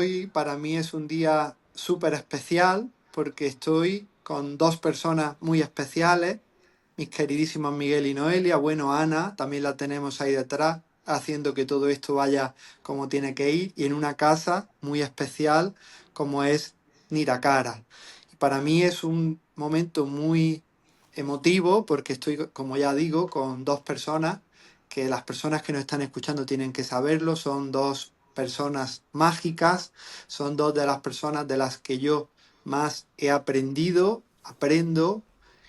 hoy para mí es un día súper especial porque estoy con dos personas muy especiales, mis queridísimos Miguel y Noelia. Bueno, Ana también la tenemos ahí detrás, haciendo que todo esto vaya como tiene que ir, y en una casa muy especial como es Niracara. Y para mí es un momento muy emotivo porque estoy, como ya digo, con dos personas que las personas que nos están escuchando tienen que saberlo. Son dos personas mágicas, son dos de las personas de las que yo más he aprendido, aprendo,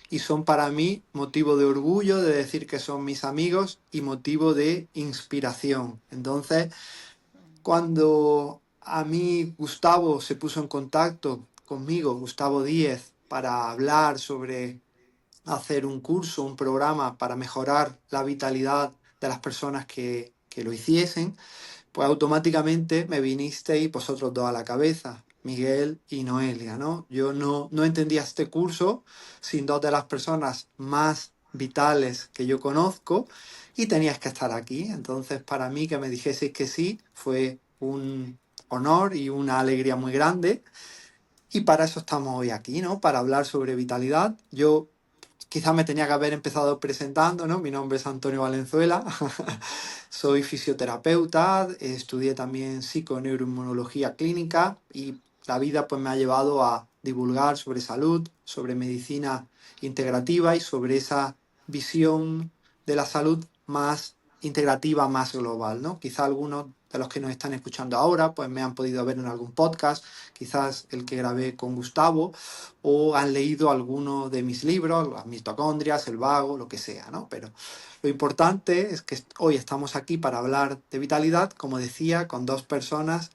y son para mí motivo de orgullo de decir que son mis amigos y motivo de inspiración. Entonces, cuando a mí Gustavo se puso en contacto conmigo, Gustavo Díez, para hablar sobre hacer un curso, un programa para mejorar la vitalidad de las personas que lo hiciesen, pues automáticamente me vinisteis vosotros dos a la cabeza, Miguel y Noelia, ¿no? Yo no entendía este curso sin dos de las personas más vitales que yo conozco, y tenías que estar aquí. Entonces, para mí que me dijeseis que sí fue un honor y una alegría muy grande. Y para eso estamos hoy aquí, ¿no? Para hablar sobre vitalidad. Yo quizás me tenía que haber empezado presentando, ¿no? Mi nombre es Antonio Valenzuela, soy fisioterapeuta, estudié también psiconeuroinmunología clínica, y la vida pues me ha llevado a divulgar sobre salud, sobre medicina integrativa y sobre esa visión de la salud más integrativa, más global, ¿no? Quizá algunos de los que nos están escuchando ahora pues me han podido ver en algún podcast, quizás el que grabé con Gustavo, o han leído alguno de mis libros, las mitocondrias, el vago, lo que sea, ¿no? Pero lo importante es que hoy estamos aquí para hablar de vitalidad, como decía, con dos personas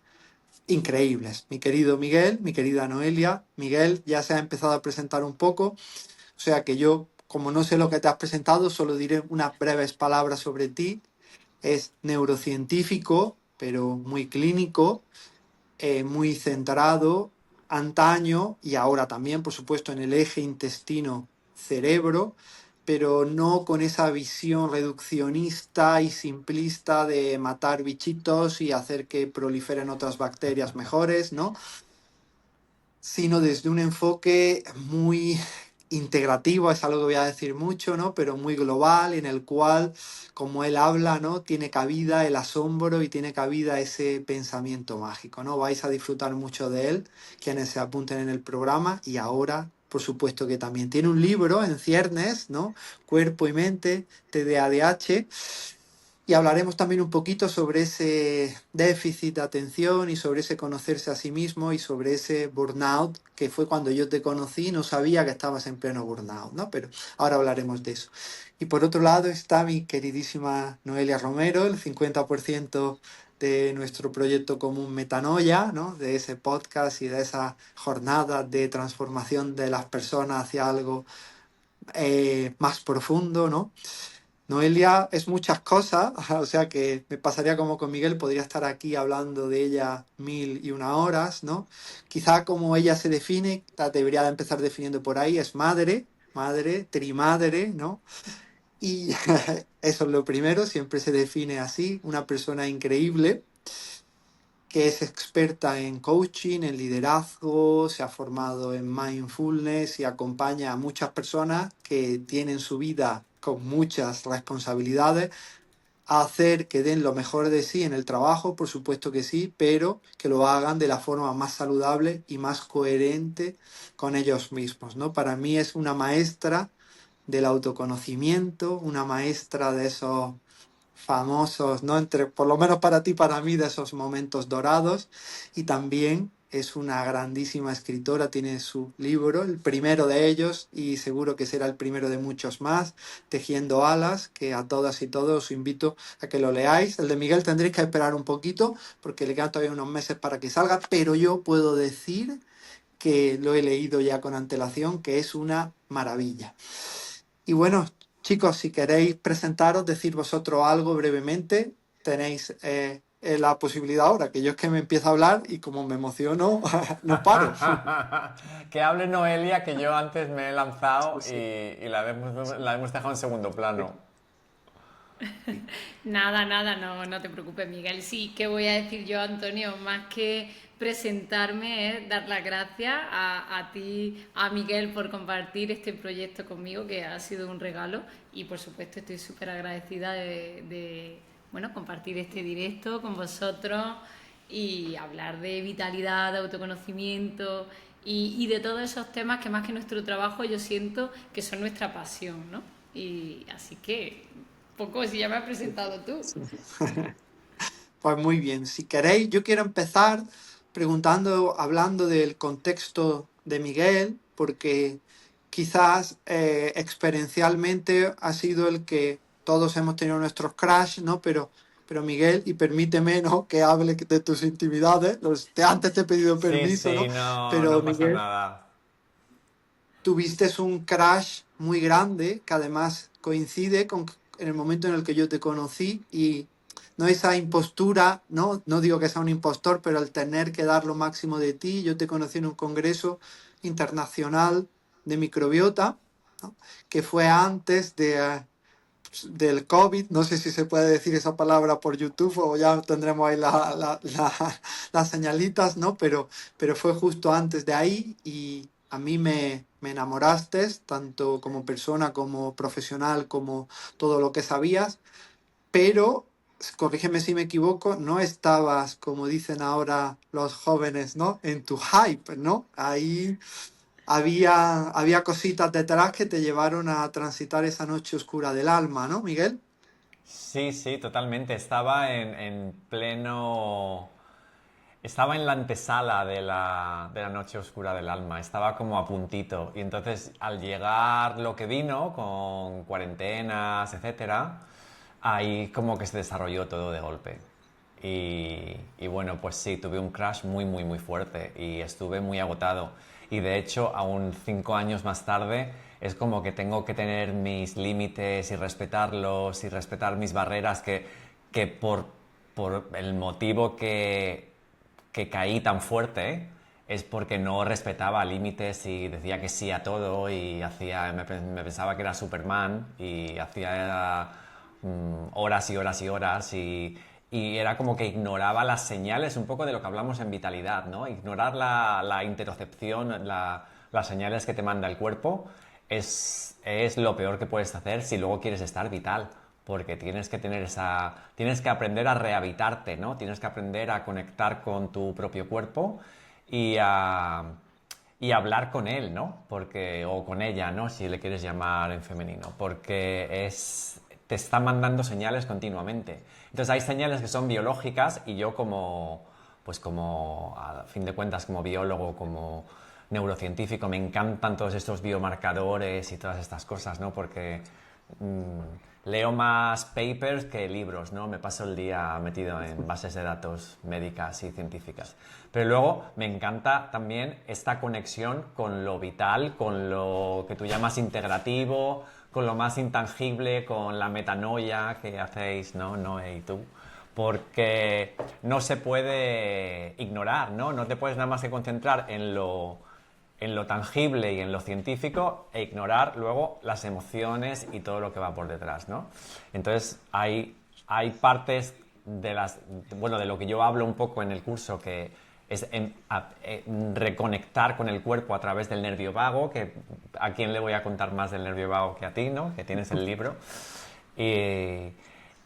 increíbles. Mi querido Miguel, mi querida Noelia. Miguel ya se ha empezado a presentar un poco, o sea que yo, como no sé lo que te has presentado, solo diré unas breves palabras sobre ti. Es neurocientífico, pero muy clínico, muy centrado antaño y ahora también, por supuesto, en el eje intestino-cerebro, pero no con esa visión reduccionista y simplista de matar bichitos y hacer que proliferen otras bacterias mejores, ¿no? Sino desde un enfoque muy integrativo, es algo que voy a decir mucho, ¿no? Pero muy global, en el cual, como él habla, ¿no? Tiene cabida el asombro y tiene cabida ese pensamiento mágico, ¿no? Vais a disfrutar mucho de él, quienes se apunten en el programa. Y ahora, por supuesto que también tiene un libro en ciernes, ¿no? Cuerpo y mente, TDAH, y hablaremos también un poquito sobre ese déficit de atención y sobre ese conocerse a sí mismo y sobre ese burnout, que fue cuando yo te conocí, no sabía que estabas en pleno burnout, ¿no? Pero ahora hablaremos de eso. Y por otro lado está mi queridísima Noelia Romero, el 50% de nuestro proyecto común Metanoia, ¿no? De ese podcast y de esa jornada de transformación de las personas hacia algo más profundo, ¿no? Noelia es muchas cosas, o sea que me pasaría como con Miguel, podría estar aquí hablando de ella 1001 horas, ¿no? Quizá como ella se define, la debería de empezar definiendo por ahí, es madre, madre, trimadre, ¿no? Y eso es lo primero, siempre se define así, una persona increíble que es experta en coaching, en liderazgo, se ha formado en mindfulness y acompaña a muchas personas que tienen su vida con muchas responsabilidades a hacer que den lo mejor de sí en el trabajo, por supuesto que sí, pero que lo hagan de la forma más saludable y más coherente con ellos mismos, ¿no? Para mí es una maestra del autoconocimiento, una maestra de esos famosos, ¿no? Entre, por lo menos para ti, para mí, de esos momentos dorados. Y también es una grandísima escritora, tiene su libro, el primero de ellos, y seguro que será el primero de muchos más, Tejiendo Alas, que a todas y todos os invito a que lo leáis. El de Miguel tendréis que esperar un poquito, porque le quedan todavía unos meses para que salga, pero yo puedo decir que lo he leído ya con antelación, que es una maravilla. Y bueno, chicos, si queréis presentaros, decir vosotros algo brevemente, tenéis la posibilidad ahora, que yo es que me empiezo a hablar y como me emociono, no paro. Que hable Noelia, que yo antes me he Sí, lanzado y, sí. la hemos dejado en segundo plano. Nada, nada, no te preocupes, Miguel. Sí, ¿qué voy a decir yo, Antonio? Más que presentarme es dar las gracias a ti, a Miguel, por compartir este proyecto conmigo, que ha sido un regalo. Y por supuesto estoy súper agradecida bueno, compartir este directo con vosotros y hablar de vitalidad, de autoconocimiento y de todos esos temas que más que nuestro trabajo yo siento que son nuestra pasión, ¿no? Y así que, poco si ya me has presentado tú. Pues muy bien, si queréis, yo quiero empezar hablando del contexto de Miguel, porque quizás experiencialmente ha sido el que todos hemos tenido nuestros crash, ¿no? Pero Miguel, y permíteme, ¿no? Que hable de tus intimidades, antes te he pedido Sí, permiso, sí, ¿no? no, Pero no pasa Miguel, nada. tuviste un crash muy grande que además coincide con en el momento en el que yo te conocí y no esa impostura, ¿no? No digo que sea un impostor, pero el tener que dar lo máximo de ti. Yo te conocí en un congreso internacional de microbiota, ¿no? Que fue antes del COVID. No sé si se puede decir esa palabra por YouTube o ya tendremos ahí las señalitas, ¿no? Pero fue justo antes de ahí y a mí me enamoraste, tanto como persona, como profesional, como todo lo que sabías, pero, corrígeme si me equivoco, no estabas, como dicen ahora los jóvenes, ¿no? En tu hype, ¿no? Ahí había cositas detrás que te llevaron a transitar esa noche oscura del alma, ¿no, Miguel? Sí, sí, totalmente. Estaba en pleno... Estaba en la antesala de la noche oscura del alma, estaba como a puntito. Y entonces, al llegar lo que vino, con cuarentenas, etcétera, ahí como que se desarrolló todo de golpe. Y bueno, pues sí, tuve un crash muy, muy, muy fuerte y estuve muy agotado. Y de hecho, aún 5 años más tarde, es como que tengo que tener mis límites y respetarlos y respetar mis barreras que por el motivo que caí tan fuerte es porque no respetaba límites y decía que sí a todo y me pensaba que era Superman y hacía horas y horas y horas y era como que ignoraba las señales, un poco de lo que hablamos en vitalidad, ¿no? Ignorar la interocepción, las señales que te manda el cuerpo es lo peor que puedes hacer si luego quieres estar vital, porque tienes que aprender a rehabitarte, ¿no? Tienes que aprender a conectar con tu propio cuerpo y a, y hablar con él, ¿no? O con ella, ¿no? Si le quieres llamar en femenino, porque te está mandando señales continuamente. Entonces hay señales que son biológicas y yo como a fin de cuentas, como biólogo, como neurocientífico, me encantan todos estos biomarcadores y todas estas cosas, ¿no? Porque leo más papers que libros, ¿no? Me paso el día metido en bases de datos médicas y científicas. Pero luego me encanta también esta conexión con lo vital, con lo que tú llamas integrativo, con lo más intangible, con la metanoia que hacéis, ¿no? Noé y tú. Porque no se puede ignorar, ¿no? No te puedes nada más que concentrar en lo tangible y en lo científico e ignorar luego las emociones y todo lo que va por detrás, ¿no? Entonces hay partes de lo que yo hablo un poco en el curso que es reconectar con el cuerpo a través del nervio vago, que a quién le voy a contar más del nervio vago que a ti, ¿no? Que tienes el libro. Y,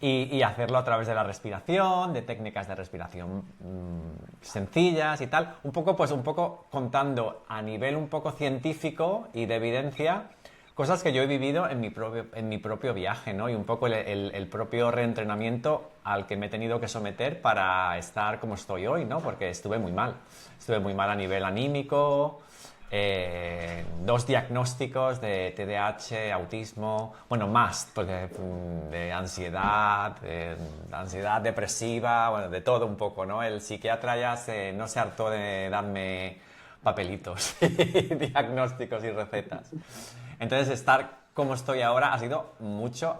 y hacerlo a través de la respiración, de técnicas de respiración sencillas y tal, un poco contando a nivel un poco científico y de evidencia cosas que yo he vivido en mi propio viaje, ¿no? Y un poco el propio reentrenamiento al que me he tenido que someter para estar como estoy hoy, ¿no? Porque estuve muy mal. Estuve muy mal a nivel anímico, 2 diagnósticos de TDAH, autismo, bueno, más, porque de ansiedad depresiva, bueno, de todo un poco, ¿no? El psiquiatra ya no se hartó de darme papelitos, diagnósticos y recetas. Entonces, estar como estoy ahora ha sido mucho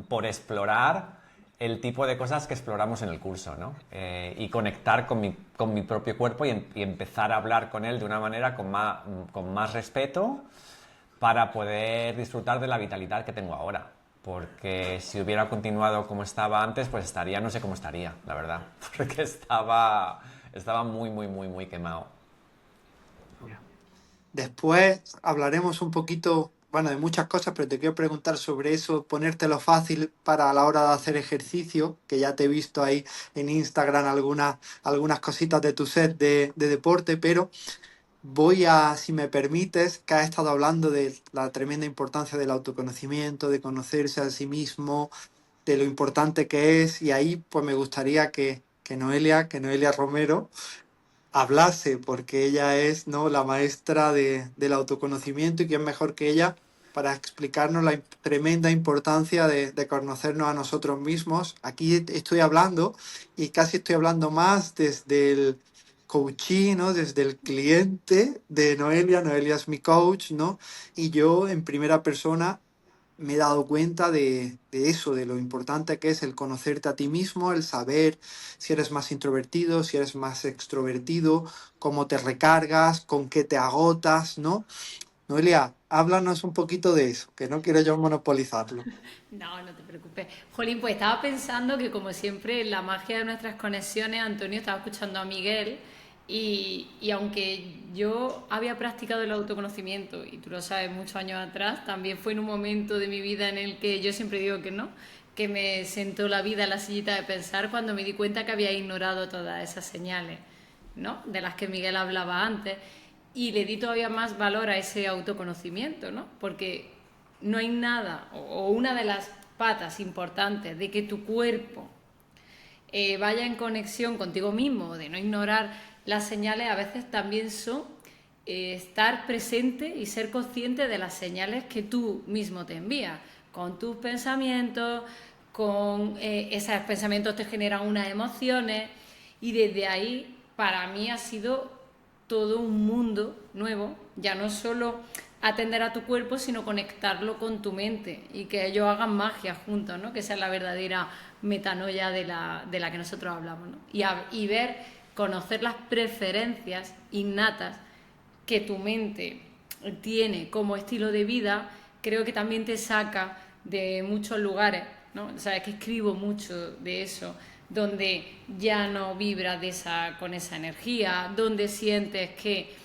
por explorar el tipo de cosas que exploramos en el curso, ¿no? Y conectar con mi propio cuerpo y empezar a hablar con él de una manera con más respeto para poder disfrutar de la vitalidad que tengo ahora. Porque si hubiera continuado como estaba antes, pues no sé cómo estaría, la verdad. Porque Estaba muy, muy, muy, muy quemado. Después hablaremos un poquito, bueno, de muchas cosas, pero te quiero preguntar sobre eso, ponértelo fácil para la hora de hacer ejercicio, que ya te he visto ahí en Instagram algunas cositas de tu set de deporte, pero voy a, si me permites, que has estado hablando de la tremenda importancia del autoconocimiento, de conocerse a sí mismo, de lo importante que es, y ahí pues me gustaría que Noelia Romero hablase, porque ella es, ¿no?, la maestra del autoconocimiento, y quién mejor que ella para explicarnos la tremenda importancia de conocernos a nosotros mismos. Aquí estoy hablando, y casi estoy hablando más desde el coaching, ¿no?, desde el cliente de Noelia. Noelia es mi coach, ¿no? Y yo en primera persona me he dado cuenta de eso, de lo importante que es el conocerte a ti mismo, el saber si eres más introvertido, si eres más extrovertido, cómo te recargas, con qué te agotas, ¿no? Noelia, háblanos un poquito de eso, que no quiero yo monopolizarlo. No, no te preocupes. Jolín, pues estaba pensando que como siempre la magia de nuestras conexiones, Antonio estaba escuchando a Miguel y aunque yo había practicado el autoconocimiento, y tú lo sabes, muchos años atrás, también fue en un momento de mi vida en el que yo siempre digo que no, que me sentó la vida en la sillita de pensar cuando me di cuenta que había ignorado todas esas señales, ¿no? De las que Miguel hablaba antes, y le di todavía más valor a ese autoconocimiento, ¿no? Porque no hay nada, o una de las patas importantes de que tu cuerpo vaya en conexión contigo mismo, de no ignorar las señales, a veces también son estar presente y ser consciente de las señales que tú mismo te envías, con tus pensamientos, con esos pensamientos te generan unas emociones, y desde ahí para mí ha sido todo un mundo nuevo, ya no solo atender a tu cuerpo, sino conectarlo con tu mente y que ellos hagan magia juntos, ¿no? Que esa es la verdadera metanoia de la que nosotros hablamos, ¿no? Y ver, conocer las preferencias innatas que tu mente tiene como estilo de vida, creo que también te saca de muchos lugares, ¿no? O sea, es que escribo mucho de eso, donde ya no vibras con esa energía, donde sientes que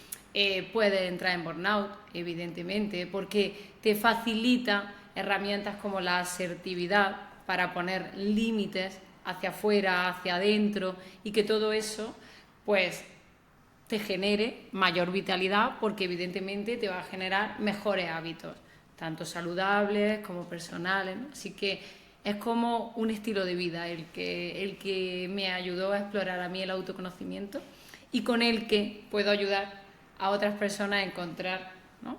puedes entrar en burnout, evidentemente, porque te facilita herramientas como la asertividad para poner límites hacia afuera, hacia adentro, y que todo eso, pues, te genere mayor vitalidad, porque evidentemente te va a generar mejores hábitos, tanto saludables como personales, ¿no? Así que es como un estilo de vida el que me ayudó a explorar a mí el autoconocimiento, y con el que puedo ayudar a otras personas a encontrar, ¿no?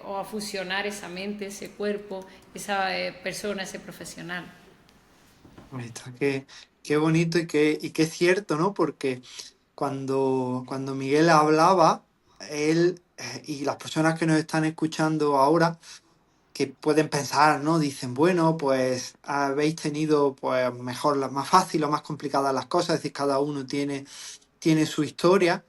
o a fusionar esa mente, ese cuerpo, esa persona, ese profesional. Ahí está, qué bonito y qué cierto, ¿no? Porque cuando Miguel hablaba, él y las personas que nos están escuchando ahora, que pueden pensar, ¿no? Dicen, bueno, pues habéis tenido pues mejor, más fácil o más complicadas las cosas, es decir, cada uno tiene su historia,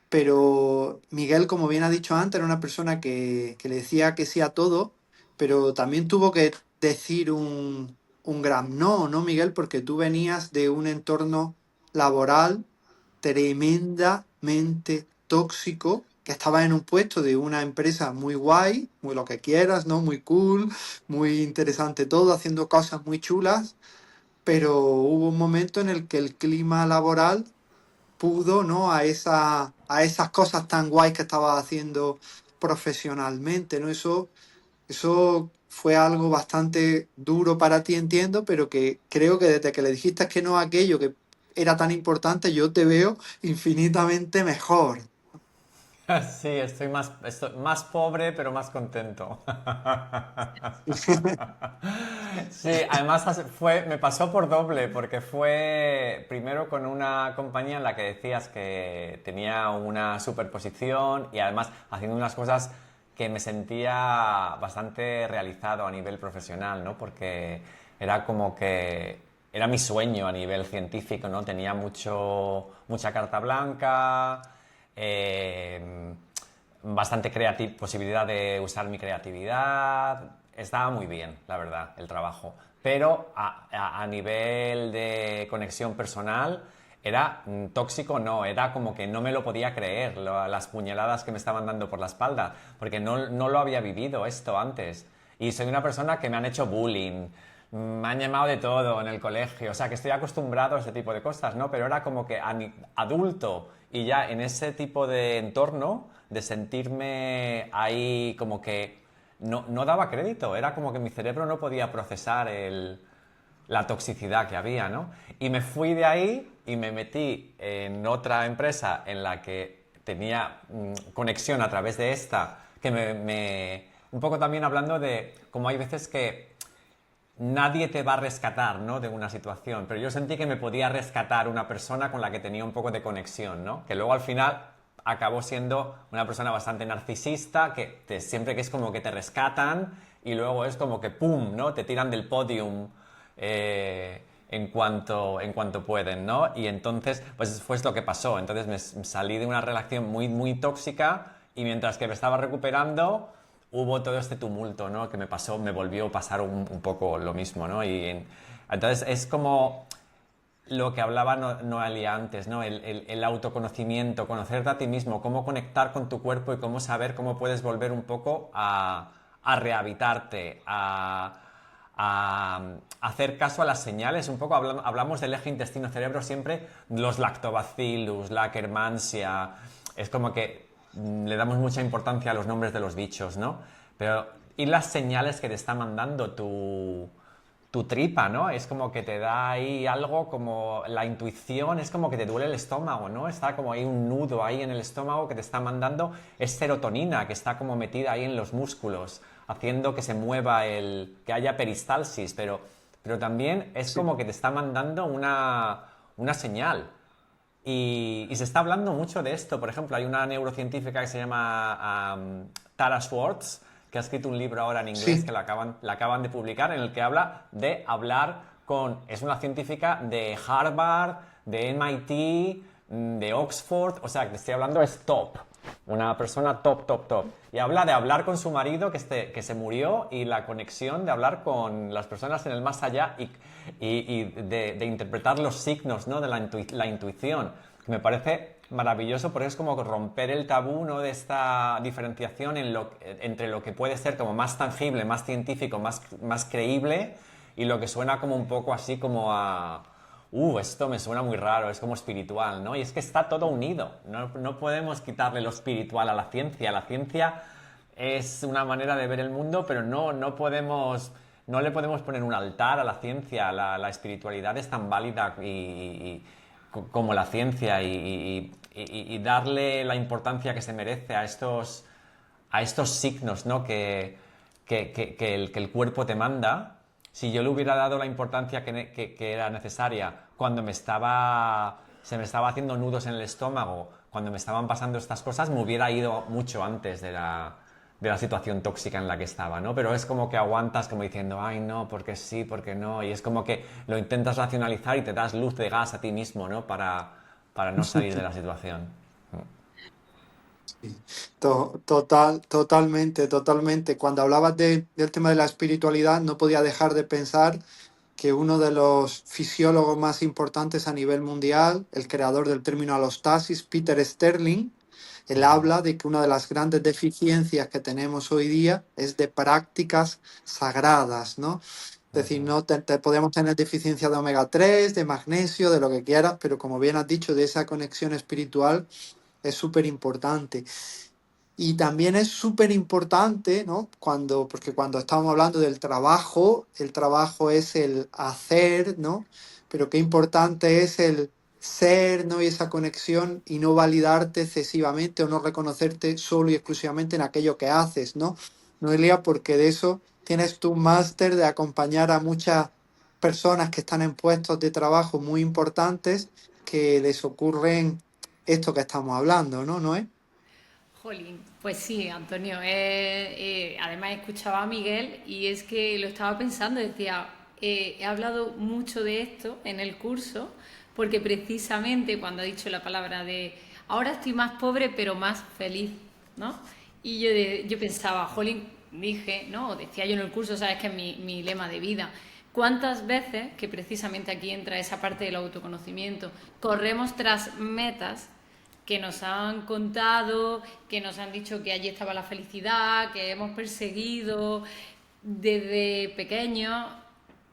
pero Miguel, como bien ha dicho antes, era una persona que le decía que sí a todo, pero también tuvo que decir un gran no, ¿no, Miguel? Porque tú venías de un entorno laboral tremendamente tóxico, que estabas en un puesto de una empresa muy guay, muy lo que quieras, ¿no? Muy cool, muy interesante todo, haciendo cosas muy chulas, pero hubo un momento en el que el clima laboral pudo, ¿no? A esas cosas tan guays que estaba haciendo profesionalmente, ¿no? Eso fue algo bastante duro para ti, entiendo, pero que creo que desde que le dijiste que no a aquello que era tan importante, yo te veo infinitamente mejor. Sí, estoy más pobre, pero más contento. Sí, además me pasó por doble, porque fue primero con una compañía en la que decías que tenía una superposición, y además haciendo unas cosas que me sentía bastante realizado a nivel profesional, ¿no? Porque era como que era mi sueño a nivel científico, ¿no? Tenía mucha carta blanca, eh, bastante posibilidad de usar mi creatividad. Estaba muy bien, la verdad, el trabajo. Pero a nivel de conexión personal era tóxico, no, era como que no me lo podía creer, las puñaladas que me estaban dando por la espalda, porque no lo había vivido esto antes. Y soy una persona que me han hecho bullying, me han llamado de todo en el colegio, o sea que estoy acostumbrado a ese tipo de cosas, ¿no? Pero era como que adulto y ya en ese tipo de entorno, de sentirme ahí como que no daba crédito, era como que mi cerebro no podía procesar la toxicidad que había, ¿no? Y me fui de ahí y me metí en otra empresa en la que tenía conexión a través de esta, que un poco también hablando de cómo hay veces que nadie te va a rescatar, ¿no? De una situación, pero yo sentí que me podía rescatar una persona con la que tenía un poco de conexión, ¿no? Que luego al final acabó siendo una persona bastante narcisista, que siempre que es como que te rescatan y luego es como que ¡pum!, ¿no? Te tiran del podium en cuanto pueden, ¿no? Y entonces, pues fue lo que pasó. Entonces me salí de una relación muy, muy tóxica y mientras que me estaba recuperando, hubo todo este tumulto, ¿no? Que me volvió a pasar un poco lo mismo, ¿no? Entonces es como lo que hablaba Noelia antes, ¿no? El autoconocimiento, conocerte a ti mismo, cómo conectar con tu cuerpo y cómo saber cómo puedes volver un poco a rehabilitarte, a hacer caso a las señales. Un poco hablamos del eje intestino-cerebro siempre, los lactobacillus, la Akkermansia, es como que le damos mucha importancia a los nombres de los bichos, ¿no? Pero, ¿y las señales que te está mandando tu tripa, ¿no? Es como que te da ahí algo como la intuición, es como que te duele el estómago, ¿no? Está como ahí un nudo ahí en el estómago que te está mandando, es serotonina que está como metida ahí en los músculos, haciendo que se mueva que haya peristalsis, pero también es Sí. como que te está mandando una señal. Y se está hablando mucho de esto. Por ejemplo, hay una neurocientífica que se llama Tara Schwartz, que ha escrito un libro ahora en inglés Sí. que la acaban de publicar, en el que habla de hablar con... Es una científica de Harvard, de MIT, de Oxford, o sea, que estoy hablando es top. Una persona top, top, top. Y habla de hablar con su marido que se murió y la conexión de hablar con las personas en el más allá y de interpretar los signos, ¿no? De la intuición. Me parece maravilloso porque es como romper el tabú, ¿no? De esta diferenciación entre lo que puede ser como más tangible, más científico, más creíble y lo que suena como un poco así como a... esto me suena muy raro, es como espiritual, ¿no? Y es que está todo unido. No podemos quitarle lo espiritual a la ciencia. La ciencia es una manera de ver el mundo, pero no le podemos poner un altar a la ciencia. La espiritualidad es tan válida como la ciencia y darle la importancia que se merece a estos signos, ¿no? Que el cuerpo te manda. Si yo le hubiera dado la importancia que era necesaria cuando se me estaba haciendo nudos en el estómago, cuando me estaban pasando estas cosas, me hubiera ido mucho antes de la situación tóxica en la que estaba, ¿no? Pero es como que aguantas como diciendo, ay, no, porque sí, porque no, y es como que lo intentas racionalizar y te das luz de gas a ti mismo, ¿no? Para no salir de la situación. Sí. Totalmente, totalmente. Cuando hablabas del tema de la espiritualidad, no podía dejar de pensar que uno de los fisiólogos más importantes a nivel mundial, el creador del término alostasis, Peter Sterling, él habla de que una de las grandes deficiencias que tenemos hoy día es de prácticas sagradas, ¿no? Es decir, no podemos tener deficiencia de omega 3, de magnesio, de lo que quieras, pero como bien has dicho, de esa conexión espiritual es súper importante. Y también es súper importante, ¿no? Porque cuando estamos hablando del trabajo, el trabajo es el hacer, ¿no? Pero qué importante es el ser, ¿no? Y esa conexión y no validarte excesivamente o no reconocerte solo y exclusivamente en aquello que haces, ¿no? Noelia, porque de eso tienes tu máster de acompañar a muchas personas que están en puestos de trabajo muy importantes que les ocurren esto que estamos hablando, ¿no? ¿No es? Jolín, pues sí, Antonio. Además escuchaba a Miguel y es que lo estaba pensando, decía, he hablado mucho de esto en el curso porque precisamente cuando ha dicho la palabra de ahora estoy más pobre pero más feliz, ¿no? Y yo pensaba, jolín, dije, ¿no? Decía yo en el curso, sabes que es mi lema de vida, ¿Cuántas veces, que precisamente aquí entra esa parte del autoconocimiento, corremos tras metas que nos han contado, que nos han dicho que allí estaba la felicidad, que hemos perseguido desde pequeños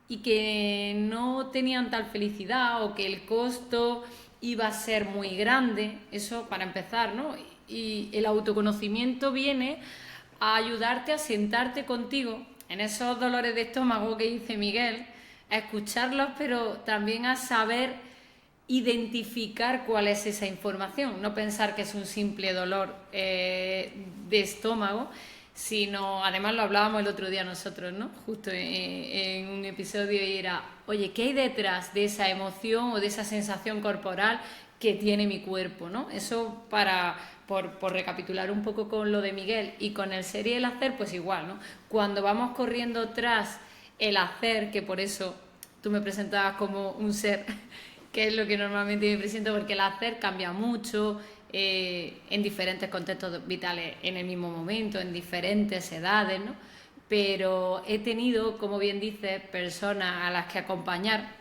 y que no tenían tal felicidad o que el costo iba a ser muy grande? Eso para empezar, ¿no? Y el autoconocimiento viene a ayudarte a sentarte contigo en esos dolores de estómago que dice Miguel, a escucharlos, pero también a saber identificar cuál es esa información, no pensar que es un simple dolor de estómago, sino, además lo hablábamos el otro día nosotros, ¿no? Justo en un episodio, y era, oye, ¿qué hay detrás de esa emoción o de esa sensación corporal que tiene mi cuerpo, ¿no? Eso por recapitular un poco con lo de Miguel, y con el ser y el hacer, pues igual, ¿no? Cuando vamos corriendo tras el hacer, que por eso tú me presentabas como un ser, que es lo que normalmente me presento, porque el hacer cambia mucho en diferentes contextos vitales en el mismo momento, en diferentes edades, ¿no? Pero he tenido, como bien dices, personas a las que acompañar.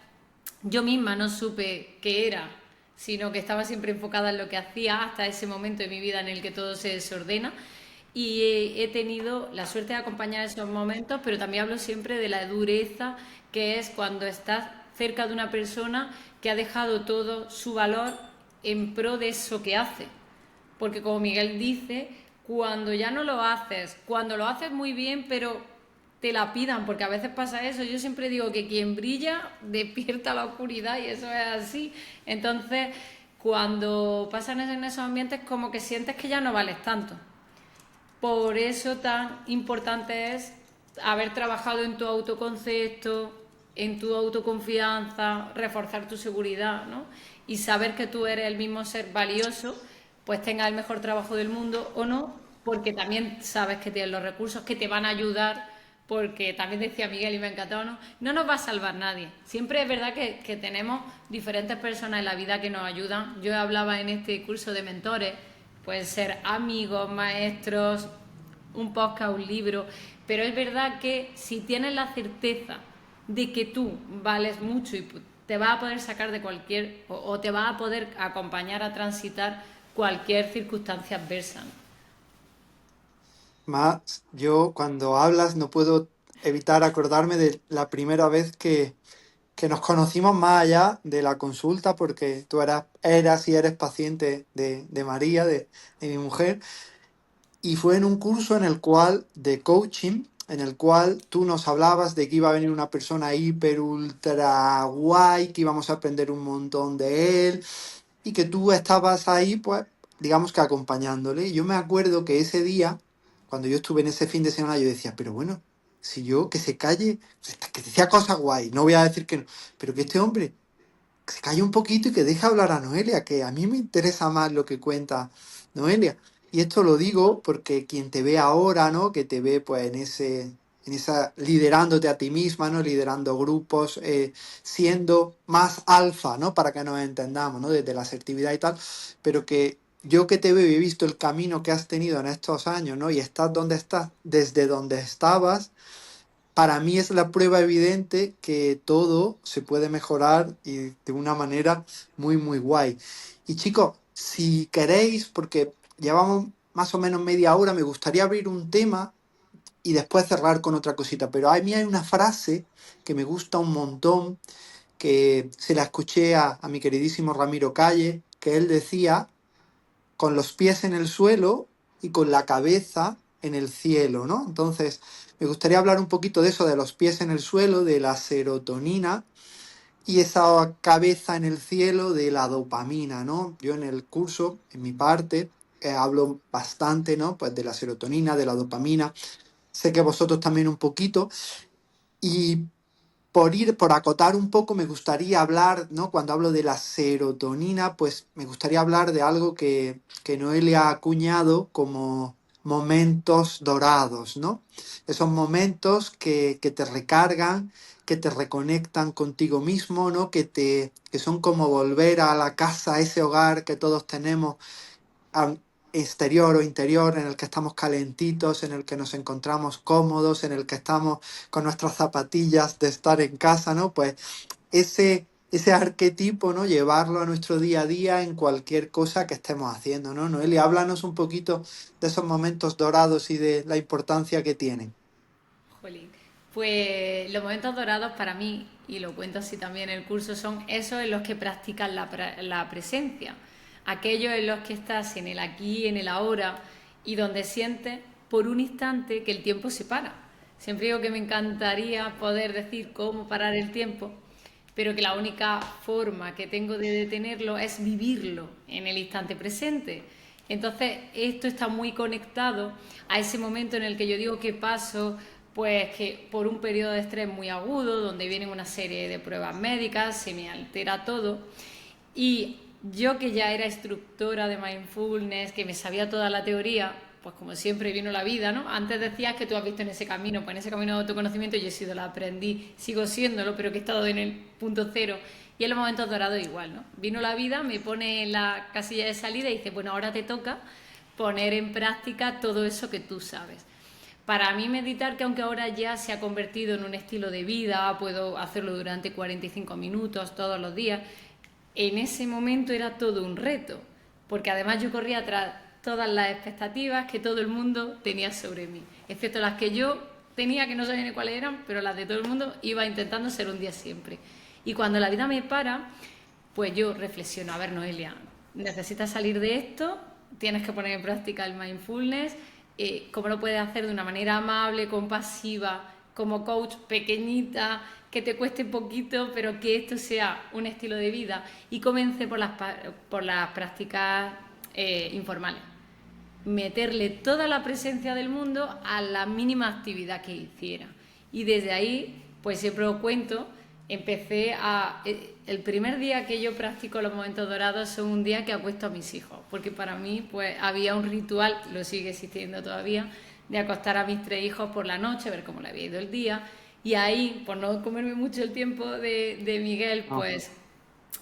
Yo misma no supe qué era, sino que estaba siempre enfocada en lo que hacía hasta ese momento de mi vida en el que todo se desordena. Y he tenido la suerte de acompañar esos momentos, pero también hablo siempre de la dureza que es cuando estás cerca de una persona que ha dejado todo su valor en pro de eso que hace. Porque como Miguel dice, cuando ya no lo haces, cuando lo haces muy bien, pero te la pidan, porque a veces pasa eso. Yo siempre digo que quien brilla despierta la oscuridad, y eso es así. Entonces, cuando pasan en esos ambientes, como que sientes que ya no vales tanto. Por eso tan importante es haber trabajado en tu autoconcepto, en tu autoconfianza, reforzar tu seguridad, ¿no? Y saber que tú eres el mismo ser valioso, pues tengas el mejor trabajo del mundo o no, porque también sabes que tienes los recursos que te van a ayudar, porque también decía Miguel y me ha encantado, ¿no? No nos va a salvar nadie. Siempre es verdad que tenemos diferentes personas en la vida que nos ayudan. Yo hablaba en este curso de mentores, pueden ser amigos, maestros, un podcast, un libro, pero es verdad que si tienes la certeza de que tú vales mucho y te vas a poder sacar de cualquier, o te vas a poder acompañar a transitar cualquier circunstancia adversa, ¿no? Más, yo cuando hablas no puedo evitar acordarme de la primera vez que nos conocimos más allá de la consulta, porque tú eras y eres paciente de María, de mi mujer, y fue en un curso en el cual, de coaching, en el cual tú nos hablabas de que iba a venir una persona hiper, ultra guay, que íbamos a aprender un montón de él, y que tú estabas ahí, pues, digamos que acompañándole. Y yo me acuerdo que ese día, cuando yo estuve en ese fin de semana, yo decía, pero bueno, si yo que se calle, que decía cosas guay, no voy a decir que no, pero que este hombre que se calle un poquito y que deje hablar a Noelia, que a mí me interesa más lo que cuenta Noelia. Y esto lo digo porque quien te ve ahora, ¿no? Que te ve pues en esa, liderándote a ti misma, ¿no? Liderando grupos, siendo más alfa, ¿no? Para que nos entendamos, ¿no? Desde la asertividad y tal, pero que yo que te veo y he visto el camino que has tenido en estos años, ¿no? Y estás donde estás, desde donde estabas, para mí es la prueba evidente que todo se puede mejorar y de una manera muy, muy guay. Y chicos, si queréis, porque llevamos más o menos media hora, me gustaría abrir un tema y después cerrar con otra cosita. Pero a mí hay una frase que me gusta un montón, que se la escuché a mi queridísimo Ramiro Calle, que él decía, con los pies en el suelo y con la cabeza en el cielo, ¿no? Entonces, me gustaría hablar un poquito de eso, de los pies en el suelo, de la serotonina, y esa cabeza en el cielo de la dopamina, ¿no? Yo en el curso, en mi parte, hablo bastante, ¿no? Pues de la serotonina, de la dopamina. Sé que vosotros también un poquito. Y por acotar un poco, me gustaría hablar, ¿no? Cuando hablo de la serotonina, pues me gustaría hablar de algo que Noelia ha acuñado como momentos dorados, ¿no? Esos momentos que te recargan, que te reconectan contigo mismo, ¿no? Que son como volver a la casa, a ese hogar que todos tenemos, exterior o interior, en el que estamos calentitos, en el que nos encontramos cómodos, en el que estamos con nuestras zapatillas de estar en casa, ¿no? Pues ese arquetipo, ¿no? Llevarlo a nuestro día a día en cualquier cosa que estemos haciendo, ¿no? Noelia, háblanos un poquito de esos momentos dorados y de la importancia que tienen. Jolín. Pues los momentos dorados para mí, y lo cuento así también en el curso, son esos en los que practicas la presencia, aquellos en los que estás en el aquí, en el ahora, y donde sientes por un instante que el tiempo se para. Siempre digo que me encantaría poder decir cómo parar el tiempo, pero que la única forma que tengo de detenerlo es vivirlo en el instante presente. Entonces, esto está muy conectado a ese momento en el que yo digo que paso, pues que por un periodo de estrés muy agudo, donde vienen una serie de pruebas médicas, se me altera todo. Y yo que ya era instructora de mindfulness, que me sabía toda la teoría, pues como siempre vino la vida, ¿no? Antes decías que tú has visto en ese camino, pues en ese camino de autoconocimiento yo he sido la aprendí, sigo siéndolo, pero que he estado en el punto cero. Y en los momentos dorados igual, ¿no? Vino la vida, me pone en la casilla de salida y dice, bueno, ahora te toca poner en práctica todo eso que tú sabes. Para mí meditar, que aunque ahora ya se ha convertido en un estilo de vida, puedo hacerlo durante 45 minutos todos los días, en ese momento era todo un reto, porque además yo corría tras todas las expectativas que todo el mundo tenía sobre mí, excepto las que yo tenía, que no sabía ni cuáles eran, pero las de todo el mundo iba intentando ser un día siempre. Y cuando la vida me para, pues yo reflexiono, a ver, Noelia, necesitas salir de esto, tienes que poner en práctica el mindfulness, cómo lo puedes hacer de una manera amable, compasiva, como coach pequeñita, que te cueste poquito, pero que esto sea un estilo de vida. Y comencé por las prácticas informales. Meterle toda la presencia del mundo a la mínima actividad que hiciera. Y desde ahí, pues siempre os cuento, empecé a... El primer día que yo practico los momentos dorados son un día que acuesto a mis hijos, porque para mí pues había un ritual, lo sigue existiendo todavía, de acostar a mis 3 hijos por la noche, ver cómo le había ido el día, y ahí, por no comerme mucho el tiempo de Miguel, pues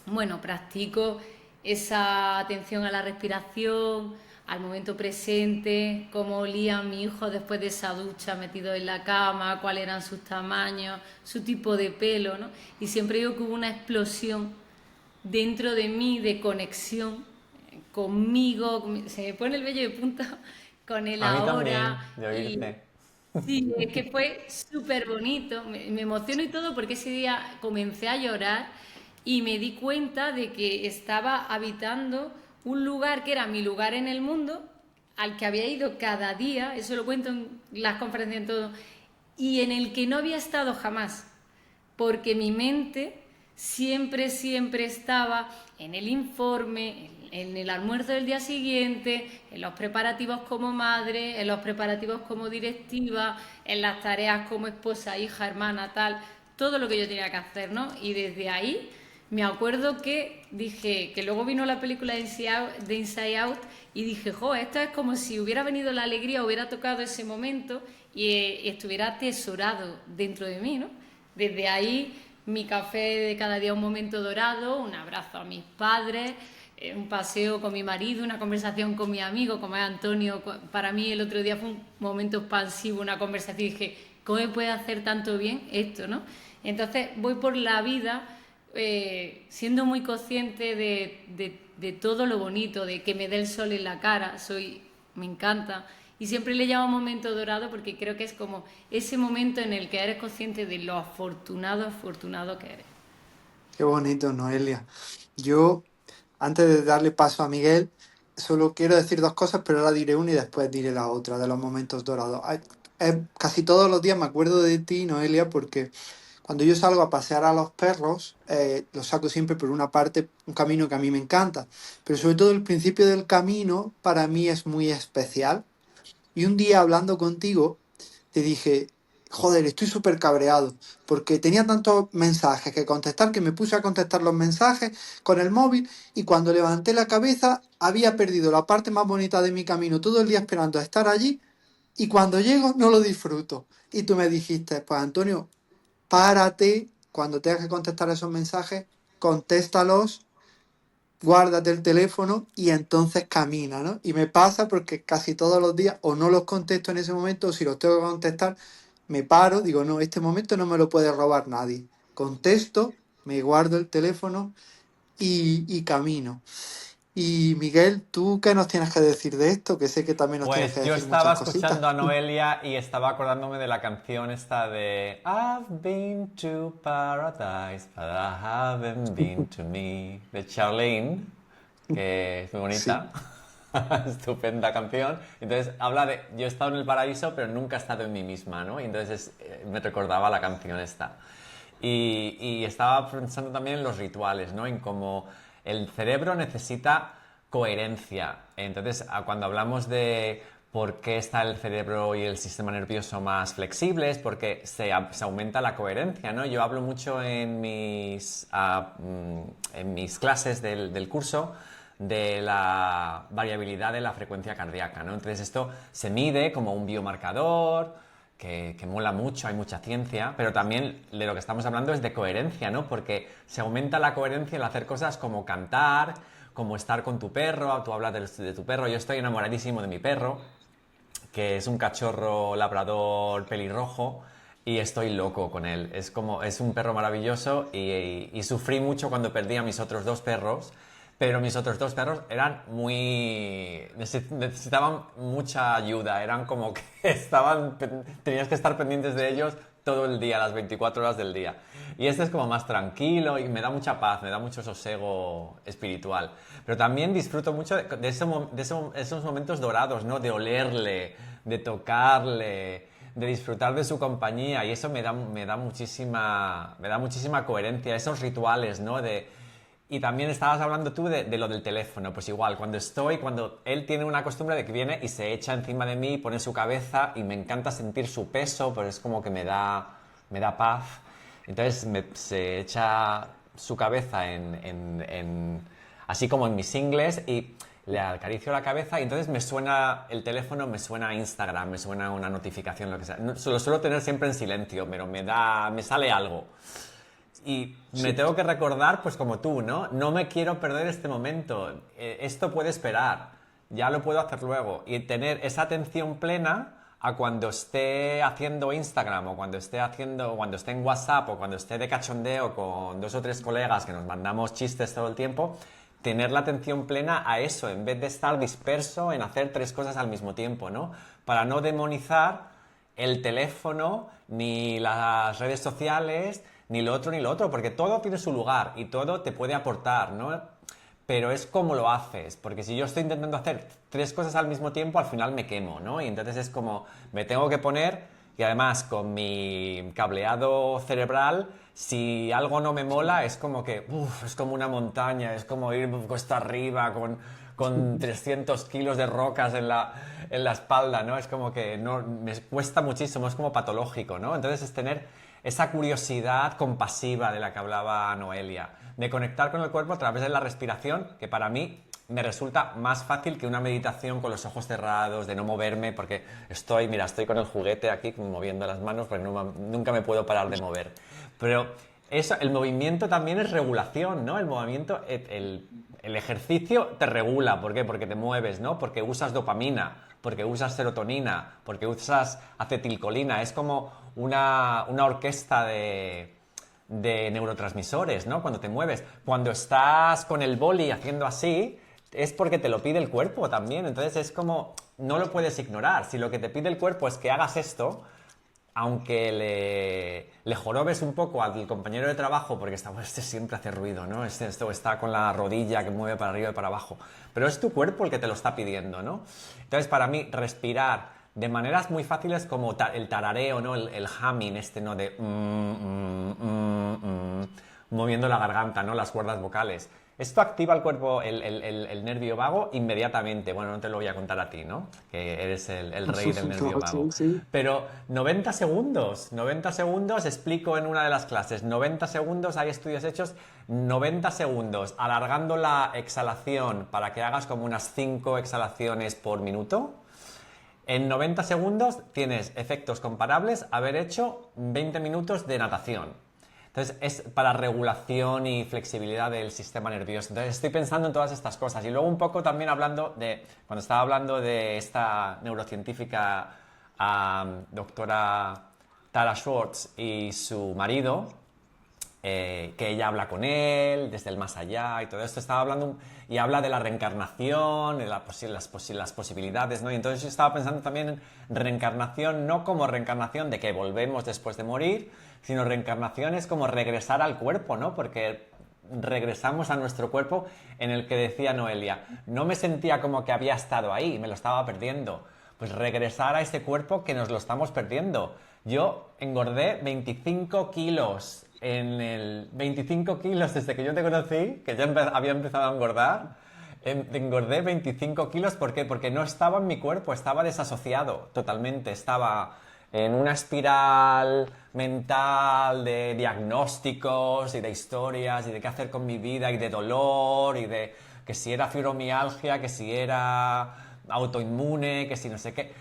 bueno, practico esa atención a la respiración, al momento presente, cómo olía mi hijo después de esa ducha metido en la cama, cuáles eran sus tamaños, su tipo de pelo, ¿no? Y siempre digo que hubo una explosión dentro de mí de conexión conmigo, se me pone el vello de punta con el A mí también, ahora de y oírte. sí, es que fue súper bonito, me emociono y todo porque ese día comencé a llorar y me di cuenta de que estaba habitando un lugar que era mi lugar en el mundo, al que había ido cada día, eso lo cuento en las conferencias en todo, y en el que no había estado jamás porque mi mente siempre, siempre estaba en el informe, en el almuerzo del día siguiente, en los preparativos como madre, en los preparativos como directiva, en las tareas como esposa, hija, hermana, tal, todo lo que yo tenía que hacer, ¿no? Y desde ahí me acuerdo que dije, que luego vino la película de Inside Out y dije, jo, esto es como si hubiera venido la alegría, hubiera tocado ese momento y estuviera atesorado dentro de mí, ¿no? Desde ahí, mi café de cada día un momento dorado, un abrazo a mis padres, un paseo con mi marido, una conversación con mi amigo, como es Antonio. Para mí el otro día fue un momento expansivo, una conversación y dije, ¿cómo me puede hacer tanto bien esto, no? Entonces voy por la vida siendo muy consciente de todo lo bonito, de que me dé el sol en la cara, me encanta. Y siempre le llamo momento dorado porque creo que es como ese momento en el que eres consciente de lo afortunado, afortunado que eres. Qué bonito, Noelia. Yo, antes de darle paso a Miguel, solo quiero decir dos cosas, pero ahora diré una y después diré la otra de los momentos dorados. Casi todos los días me acuerdo de ti, Noelia, porque cuando yo salgo a pasear a los perros, los saco siempre por una parte, un camino que a mí me encanta, pero sobre todo el principio del camino para mí es muy especial. Y un día hablando contigo, te dije, joder, estoy súper cabreado, porque tenía tantos mensajes que contestar que me puse a contestar los mensajes con el móvil y cuando levanté la cabeza había perdido la parte más bonita de mi camino todo el día esperando a estar allí y cuando llego no lo disfruto. Y tú me dijiste, pues Antonio, párate cuando tengas que contestar esos mensajes, contéstalos guárdate el teléfono y entonces camina, ¿no? Y me pasa porque casi todos los días o no los contesto en ese momento, o si los tengo que contestar, me paro, digo, no, este momento no me lo puede robar nadie. Contesto, me guardo el teléfono y camino. Y Miguel, ¿tú qué nos tienes que decir de esto? Que sé que también nos tienes que Pues yo decir estaba muchas cositas. escuchando a Noelia y estaba acordándome de la canción esta de I've been to paradise, but I haven't been to me, de Charlene, que es muy Sí, bonita, estupenda canción. Entonces habla de, yo he estado en el paraíso, pero nunca he estado en mí misma, ¿no? Y entonces me recordaba la canción esta. Y estaba pensando también en los rituales, ¿no? En cómo el cerebro necesita coherencia. Entonces, cuando hablamos de por qué está el cerebro y el sistema nervioso más flexibles, porque se aumenta la coherencia, ¿no? Yo hablo mucho en mis clases del curso de la variabilidad de la frecuencia cardíaca, ¿no? Entonces esto se mide como un biomarcador, que mola mucho, hay mucha ciencia, pero también de lo que estamos hablando es de coherencia, ¿no? Porque se aumenta la coherencia al hacer cosas como cantar, como estar con tu perro, tú hablas de tu perro, yo estoy enamoradísimo de mi perro, que es un cachorro labrador pelirrojo, y estoy loco con él. Es como, es un perro maravilloso y sufrí mucho cuando perdí a mis otros dos perros, pero mis otros dos perros eran muy... necesitaban mucha ayuda, eran como que tenías que estar pendientes de ellos todo el día, las 24 horas del día. Y este es como más tranquilo y me da mucha paz, me da mucho sosiego espiritual. Pero también disfruto mucho esos momentos dorados, ¿no? De olerle, de tocarle, de disfrutar de su compañía, y eso me da muchísima coherencia, esos rituales, ¿no? Y también estabas hablando tú de lo del teléfono, pues igual, cuando él tiene una costumbre de que viene y se echa encima de mí, pone su cabeza y me encanta sentir su peso, pero es como que me da paz. Entonces se echa su cabeza así como en mis ingles, y le acaricio la cabeza y entonces me suena el teléfono, me suena Instagram, me suena una notificación, lo que sea. No, lo suelo tener siempre en silencio, pero me sale algo. Y me sí. tengo que recordar, pues como tú, ¿no? No me quiero perder este momento. Esto puede esperar. Ya lo puedo hacer luego. Y tener esa atención plena a cuando esté haciendo Instagram, o cuando esté en WhatsApp, o cuando esté de cachondeo con dos o tres colegas que nos mandamos chistes todo el tiempo. Tener la atención plena a eso, en vez de estar disperso en hacer tres cosas al mismo tiempo, ¿no? Para no demonizar el teléfono, ni las redes sociales, ni lo otro ni lo otro, porque todo tiene su lugar y todo te puede aportar, ¿no? Pero es como lo haces, porque si yo estoy intentando hacer tres cosas al mismo tiempo, al final me quemo, ¿no? Y entonces es como, me tengo que poner, y además con mi cableado cerebral, si algo no me mola, es como que, es como una montaña, es como ir cuesta arriba con 300 kilos de rocas en la espalda, ¿no? Es como que no, me cuesta muchísimo, es como patológico, ¿no? Entonces es tener esa curiosidad compasiva de la que hablaba Noelia, de conectar con el cuerpo a través de la respiración, que para mí me resulta más fácil que una meditación con los ojos cerrados, de no moverme, porque estoy con el juguete aquí moviendo las manos, porque nunca me puedo parar de mover. Pero eso, el movimiento también es regulación, ¿no? El movimiento, el ejercicio te regula. ¿Por qué? Porque te mueves, ¿no? Porque usas dopamina, porque usas serotonina, porque usas acetilcolina. Es como una orquesta de neurotransmisores, ¿no? Cuando te mueves. Cuando estás con el boli haciendo así, es porque te lo pide el cuerpo también. Entonces es como, no lo puedes ignorar. Si lo que te pide el cuerpo es que hagas esto, aunque le jorobes un poco al compañero de trabajo, porque este siempre hace ruido, ¿no? Esto está con la rodilla que mueve para arriba y para abajo. Pero es tu cuerpo el que te lo está pidiendo, ¿no? Entonces, para mí, respirar de maneras muy fáciles como el tarareo, ¿no? El humming ¿no? De moviendo la garganta, ¿no? Las cuerdas vocales. Esto activa el cuerpo, el nervio vago inmediatamente. Bueno, no te lo voy a contar a ti, ¿no? Que eres el rey del nervio vago. Sí, sí. Pero 90 segundos, explico en una de las clases, 90 segundos, hay estudios hechos, 90 segundos, alargando la exhalación para que hagas como unas 5 exhalaciones por minuto. En 90 segundos tienes efectos comparables a haber hecho 20 minutos de natación. Entonces es para regulación y flexibilidad del sistema nervioso. Entonces estoy pensando en todas estas cosas. Y luego un poco también cuando estaba hablando de esta neurocientífica doctora Tara Schwartz y su marido, que ella habla con él desde el más allá y todo esto, estaba hablando y habla de la reencarnación, de las posibilidades, ¿no? Y entonces yo estaba pensando también en reencarnación, no como reencarnación de que volvemos después de morir, sino reencarnación es como regresar al cuerpo, ¿no? Porque regresamos a nuestro cuerpo en el que decía Noelia, no me sentía como que había estado ahí, me lo estaba perdiendo. Pues regresar a ese cuerpo que nos lo estamos perdiendo. Yo engordé 25 kilos 25 kilos desde que yo te conocí, que ya había empezado a engordar. Engordé 25 kilos, ¿por qué? Porque no estaba en mi cuerpo, estaba desasociado totalmente, estaba en una espiral mental de diagnósticos y de historias y de qué hacer con mi vida y de dolor y de que si era fibromialgia, que si era autoinmune, que si no sé qué.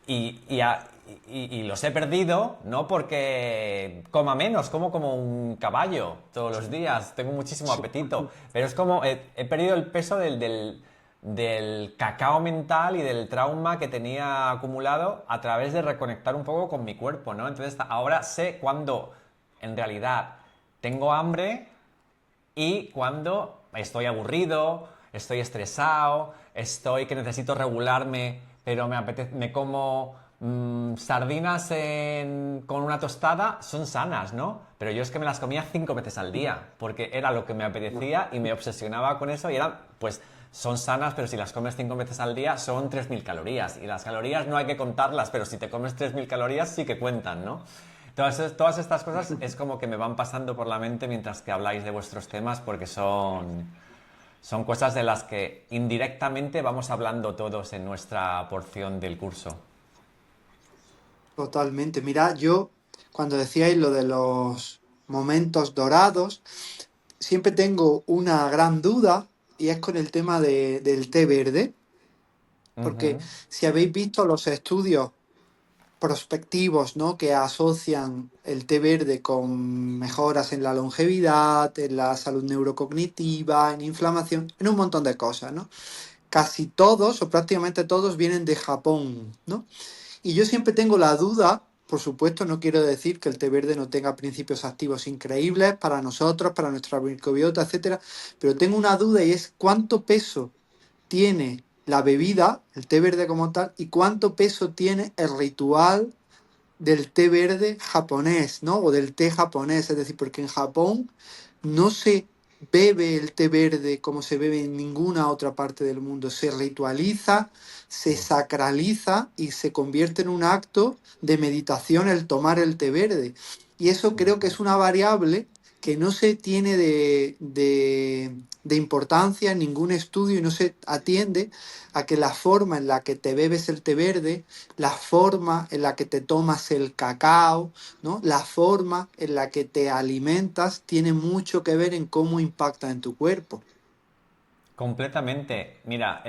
Y los he perdido, no porque coma menos, como un caballo todos los días, tengo muchísimo apetito, pero es como he perdido el peso del cacao mental y del trauma que tenía acumulado a través de reconectar un poco con mi cuerpo, ¿no? Entonces ahora sé cuándo en realidad tengo hambre y cuando estoy aburrido, estoy estresado, estoy que necesito regularme, pero me como sardinas con una tostada, son sanas, ¿no? Pero yo es que me las comía 5 veces al día, porque era lo que me apetecía y me obsesionaba con eso y eran, pues, son sanas, pero si las comes 5 veces al día son 3.000 calorías. Y las calorías no hay que contarlas, pero si te comes 3.000 calorías sí que cuentan, ¿no? Todas estas cosas es como que me van pasando por la mente mientras que habláis de vuestros temas, porque son cosas de las que indirectamente vamos hablando todos en nuestra porción del curso. Totalmente. Mira, yo cuando decíais lo de los momentos dorados, siempre tengo una gran duda y es con el tema del té verde, porque Ujú. si habéis visto los estudios prospectivos, ¿no? Que asocian el té verde con mejoras en la longevidad, en la salud neurocognitiva, en inflamación, en un montón de cosas, ¿no? Casi todos o prácticamente todos vienen de Japón, ¿no? Y yo siempre tengo la duda, por supuesto, no quiero decir que el té verde no tenga principios activos increíbles para nosotros, para nuestra microbiota, etcétera, pero tengo una duda y es cuánto peso tiene la bebida, el té verde como tal, y cuánto peso tiene el ritual del té verde japonés, ¿no? O del té japonés, es decir, porque en Japón no se bebe el té verde como se bebe en ninguna otra parte del mundo, se ritualiza, se sacraliza y se convierte en un acto de meditación el tomar el té verde. Y eso creo que es una variable que no se tiene de importancia en ningún estudio y no se atiende a que la forma en la que te bebes el té verde, la forma en la que te tomas el cacao, ¿no? La forma en la que te alimentas tiene mucho que ver en cómo impacta en tu cuerpo. Completamente. Mira,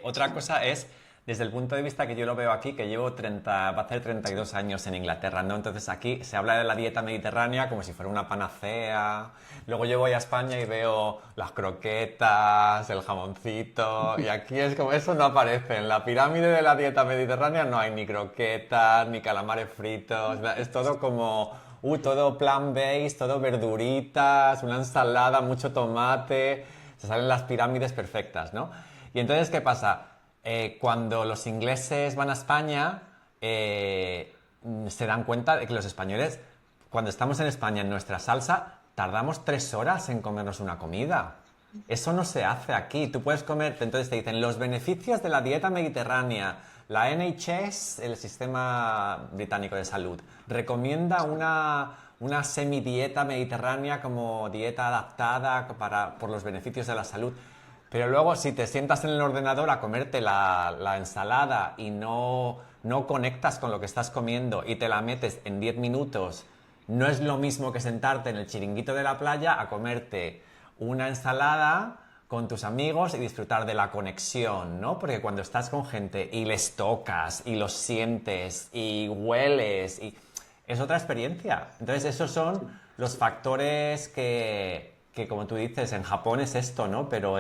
otra cosa es, desde el punto de vista que yo lo veo aquí, que llevo 30, va a ser 32 años en Inglaterra, ¿no? Entonces aquí se habla de la dieta mediterránea como si fuera una panacea. Luego yo voy a España y veo las croquetas, el jamoncito, y aquí es como eso no aparece. En la pirámide de la dieta mediterránea no hay ni croquetas, ni calamares fritos, es todo como todo plant-based, todo verduritas, una ensalada, mucho tomate, se salen las pirámides perfectas, ¿no? Y entonces, ¿qué pasa? Cuando los ingleses van a España, se dan cuenta de que los españoles, cuando estamos en España en nuestra salsa, tardamos 3 horas en comernos una comida. Eso no se hace aquí. Tú puedes comer, entonces te dicen los beneficios de la dieta mediterránea. La NHS, el Sistema Británico de Salud, recomienda una semidieta mediterránea como dieta adaptada por los beneficios de la salud. Pero luego si te sientas en el ordenador a comerte la ensalada y no conectas con lo que estás comiendo y te la metes en 10 minutos, no es lo mismo que sentarte en el chiringuito de la playa a comerte una ensalada con tus amigos y disfrutar de la conexión, ¿no? Porque cuando estás con gente y les tocas y los sientes y hueles y es otra experiencia. Entonces esos son los factores que, como tú dices, en Japón es esto, ¿no? Pero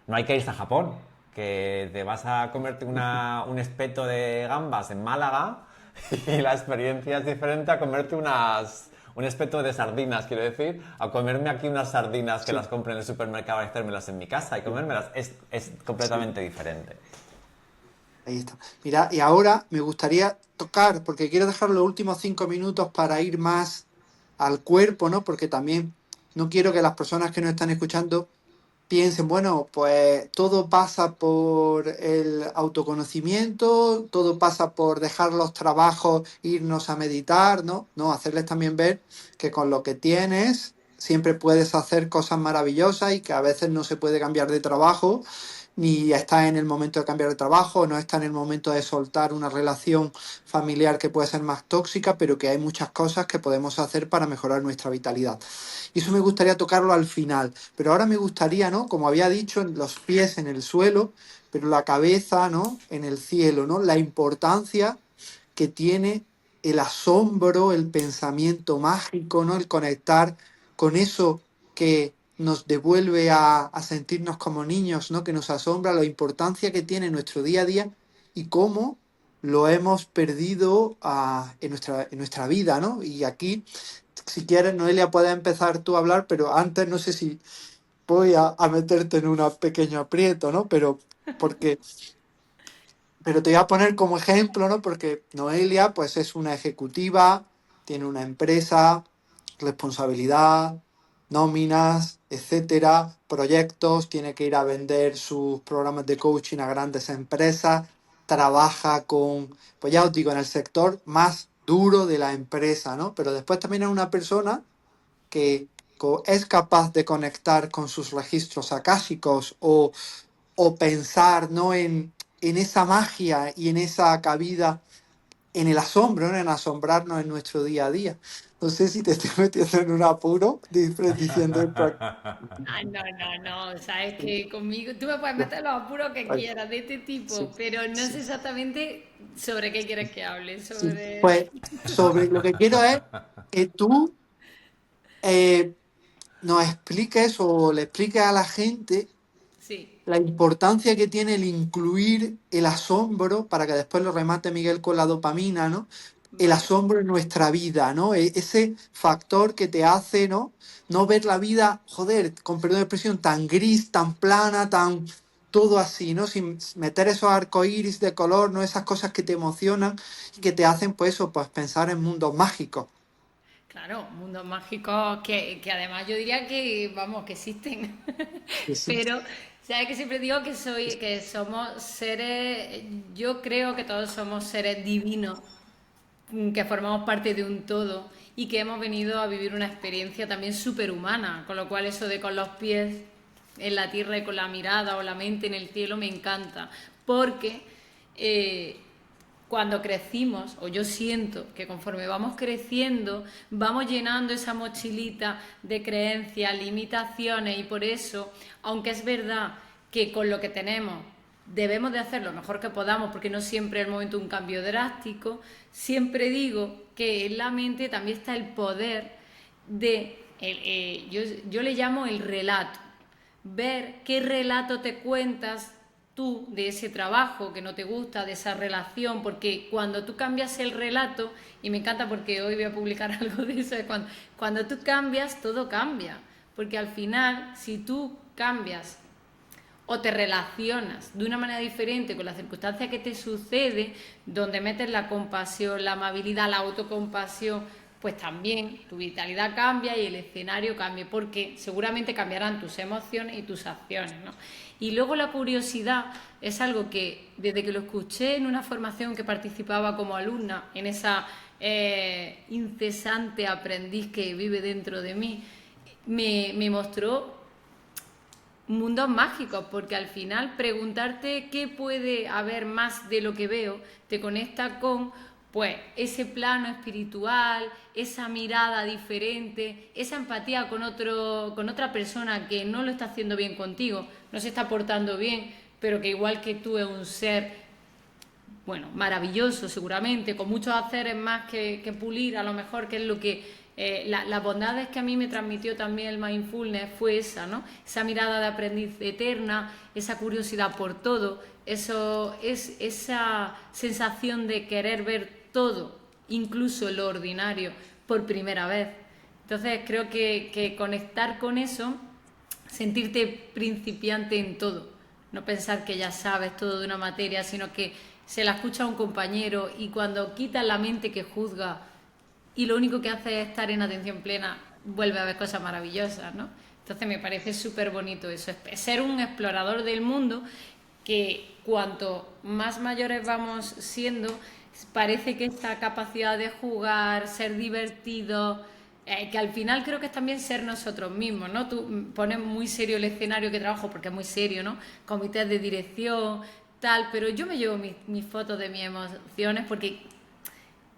no hay que irse a Japón, que te vas a comerte un espeto de gambas en Málaga y la experiencia es diferente a comerte un espeto de sardinas, quiero decir, a comerme aquí unas sardinas que Sí, las compré en el supermercado y hacérmelas en mi casa y comérmelas. Es sí. completamente diferente. Ahí está. Mira, y ahora me gustaría tocar, porque quiero dejar los últimos 5 minutos para ir más al cuerpo, ¿no? Porque también no quiero que las personas que nos están escuchando piensen, bueno, pues todo pasa por el autoconocimiento, todo pasa por dejar los trabajos, irnos a meditar, ¿no? No, hacerles también ver que con lo que tienes siempre puedes hacer cosas maravillosas y que a veces no se puede cambiar de trabajo, ni está en el momento de cambiar de trabajo, no está en el momento de soltar una relación familiar que puede ser más tóxica, pero que hay muchas cosas que podemos hacer para mejorar nuestra vitalidad. Y eso me gustaría tocarlo al final. Pero ahora me gustaría, ¿no? Como había dicho, los pies en el suelo, pero la cabeza, ¿no? En el cielo, ¿no? La importancia que tiene el asombro, el pensamiento mágico, ¿no? El conectar con eso que nos devuelve a sentirnos como niños, ¿no? Que nos asombra, la importancia que tiene en nuestro día a día y cómo lo hemos perdido en nuestra vida, ¿no? Y aquí, si quieres, Noelia, puedes empezar tú a hablar, pero antes no sé si voy a meterte en un pequeño aprieto, ¿no? Porque pero te voy a poner como ejemplo, ¿no? Porque Noelia, pues es una ejecutiva, tiene una empresa, responsabilidad, nóminas, etcétera, proyectos, tiene que ir a vender sus programas de coaching a grandes empresas, trabaja con, pues ya os digo, en el sector más duro de la empresa, ¿no? Pero después también es una persona que es capaz de conectar con sus registros akáshicos o pensar, ¿no? en esa magia y en esa cabida, en el asombro, ¿no? En asombrarnos en nuestro día a día. No sé si te estoy metiendo en un apuro diciendo esto aquí. Ah, no, no, no, sabes que conmigo tú me puedes meter los apuros que Ay, quieras de este sí, tipo, pero no sé sí, exactamente sobre qué quieres que hable, sí. sobre... Pues sobre lo que quiero es que tú eh, nos expliques o le expliques a la gente Sí, la importancia que tiene el incluir el asombro, para que después lo remate Miguel con la dopamina, ¿no? El vale. asombro en nuestra vida, ¿no? Ese factor que te hace, ¿no? No ver la vida, joder, con perdón de expresión, tan gris, tan plana, tan todo así, ¿no? Sin meter esos arcoíris de color, ¿no? Esas cosas que te emocionan y que te hacen, pues eso, pues pensar en mundos mágicos. Claro, mundos mágicos que además yo diría que, vamos, que existen. Sí, sí, Pero, ¿sabes que siempre digo que somos seres, yo creo que todos somos seres divinos, que formamos parte de un todo y que hemos venido a vivir una experiencia también superhumana, con lo cual eso de con los pies en la tierra y con la mirada o la mente en el cielo me encanta, porque eh, cuando crecimos, o yo siento que conforme vamos creciendo, vamos llenando esa mochilita de creencias, limitaciones y por eso, aunque es verdad que con lo que tenemos debemos de hacer lo mejor que podamos porque no siempre es el momento de un cambio drástico, siempre digo que en la mente también está el poder de, yo le llamo el relato, ver qué relato te cuentas tú de ese trabajo que no te gusta, de esa relación, porque cuando tú cambias el relato, y me encanta porque hoy voy a publicar algo de eso, cuando tú cambias, todo cambia, porque al final, si tú cambias o te relacionas de una manera diferente con la circunstancia que te sucede, donde metes la compasión, la amabilidad, la autocompasión, pues también tu vitalidad cambia y el escenario cambia, porque seguramente cambiarán tus emociones y tus acciones, ¿no? Y luego la curiosidad es algo que desde que lo escuché en una formación que participaba como alumna, en esa incesante aprendiz que vive dentro de mí, me mostró mundos mágicos, porque al final preguntarte qué puede haber más de lo que veo te conecta con pues ese plano espiritual, esa mirada diferente, esa empatía con otra persona que no lo está haciendo bien contigo, no se está portando bien, pero que igual que tú es un ser, bueno, maravilloso seguramente, con muchos haceres más que pulir, a lo mejor, que es lo que las bondades que a mí me transmitió también el mindfulness fue esa, ¿no? Esa mirada de aprendiz eterna, esa curiosidad por todo, esa sensación de querer ver todo, incluso lo ordinario, por primera vez. Entonces creo que conectar con eso, sentirte principiante en todo, no pensar que ya sabes todo de una materia, sino que se la escucha a un compañero y cuando quitas la mente que juzga y lo único que hace es estar en atención plena, vuelve a ver cosas maravillosas, ¿no? Entonces me parece súper bonito eso, es ser un explorador del mundo que cuanto más mayores vamos siendo, parece que esta capacidad de jugar, ser divertido, que al final creo que es también ser nosotros mismos, ¿no? Tú pones muy serio el escenario que trabajo, porque es muy serio, ¿no? Comités de dirección, tal, pero yo me llevo mis fotos de mis emociones porque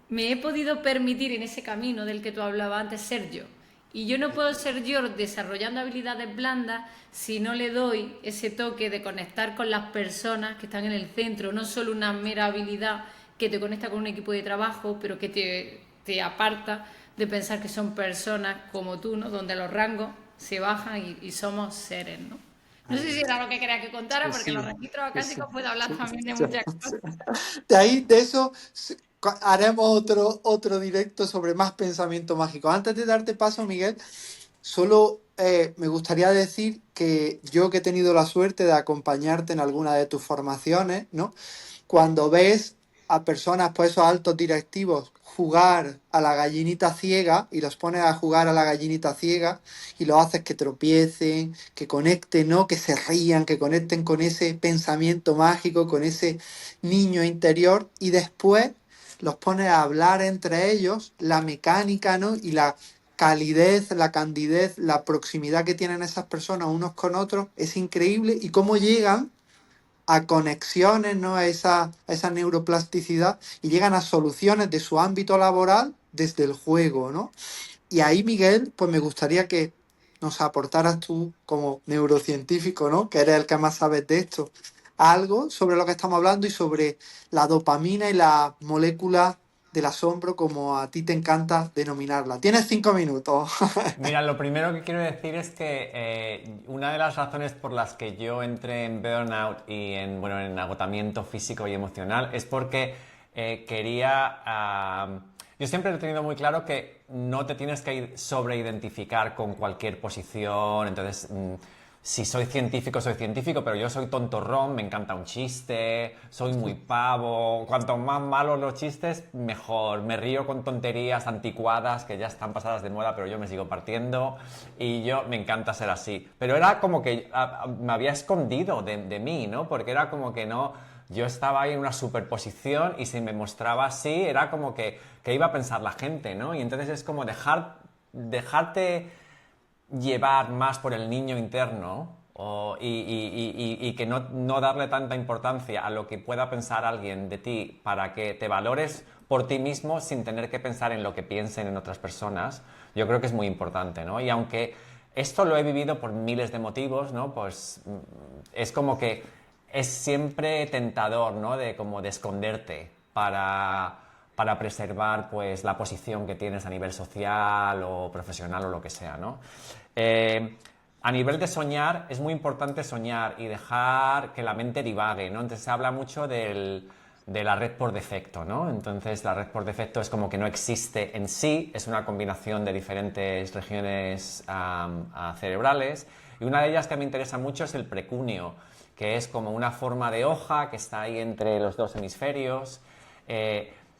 me he podido permitir en ese camino del que tú hablabas antes ser yo. Y yo no puedo ser yo desarrollando habilidades blandas si no le doy ese toque de conectar con las personas que están en el centro, no solo una mera habilidad que te conecta con un equipo de trabajo, pero que te aparta de pensar que son personas como tú, ¿no? Donde los rangos se bajan y somos seres, ¿no? No sé si era lo que quería que contara, porque Sí, los registros sí, acásicos puedo hablar sí, también de sí, muchas sí. cosas. De ahí, de eso, haremos otro directo sobre más pensamiento mágico. Antes de darte paso, Miguel, solo me gustaría decir que yo que he tenido la suerte de acompañarte en alguna de tus formaciones, ¿no? Cuando ves a personas, pues esos altos directivos, jugar a la gallinita ciega y los pones a jugar a la gallinita ciega y los haces que tropiecen, que conecten, ¿no? Que se rían, que conecten con ese pensamiento mágico, con ese niño interior y después los pones a hablar entre ellos, la mecánica, ¿no? Y la calidez, la candidez, la proximidad que tienen esas personas unos con otros es increíble y cómo llegan a conexiones, ¿no? A esa neuroplasticidad y llegan a soluciones de su ámbito laboral desde el juego, ¿no? Y ahí, Miguel, pues me gustaría que nos aportaras tú como neurocientífico, ¿no? Que eres el que más sabes de esto, algo sobre lo que estamos hablando y sobre la dopamina y la molécula del asombro, como a ti te encanta denominarla. Tienes 5 minutos. Mira, lo primero que quiero decir es que una de las razones por las que yo entré en burnout y bueno, en agotamiento físico y emocional es porque quería... yo siempre he tenido muy claro que no te tienes que sobreidentificar con cualquier posición, entonces... si soy científico, pero yo soy tontorrón, me encanta un chiste, soy muy pavo. Cuanto más malos los chistes, mejor. Me río con tonterías anticuadas que ya están pasadas de moda, pero yo me sigo partiendo. Y yo me encanta ser así. Pero era como que me había escondido de mí, ¿no? Porque era como que no. Yo estaba ahí en una superposición y si me mostraba así, era como que iba a pensar la gente, ¿no? Y entonces es como dejarte llevar más por el niño interno y que no darle tanta importancia a lo que pueda pensar alguien de ti para que te valores por ti mismo sin tener que pensar en lo que piensen en otras personas, yo creo que es muy importante, ¿no? Y aunque esto lo he vivido por miles de motivos, ¿no? Pues es como que es siempre tentador, ¿no? De esconderte para preservar pues la posición que tienes a nivel social o profesional o lo que sea, ¿no? A nivel de soñar, es muy importante soñar y dejar que la mente divague, ¿no? Entonces se habla mucho de la red por defecto, ¿no? Entonces la red por defecto es como que no existe en sí, es una combinación de diferentes regiones cerebrales y una de ellas que me interesa mucho es el precúneo, que es como una forma de hoja que está ahí entre los dos hemisferios.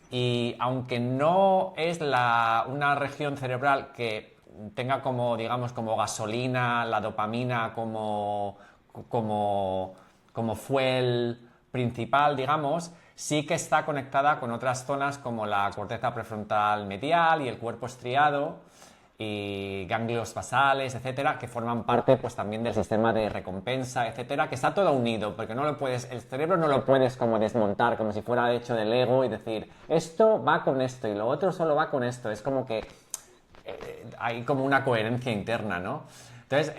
Y aunque no es una región cerebral que tenga como, digamos, como gasolina, la dopamina como fuel principal, digamos, sí que está conectada con otras zonas como la corteza prefrontal medial y el cuerpo estriado y ganglios basales, etcétera, que forman parte pues también del sistema de recompensa, etcétera, que está todo unido, porque el cerebro no lo puedes como desmontar como si fuera hecho de Lego y decir, esto va con esto y lo otro solo va con esto, es como que hay como una coherencia interna, ¿no? Entonces,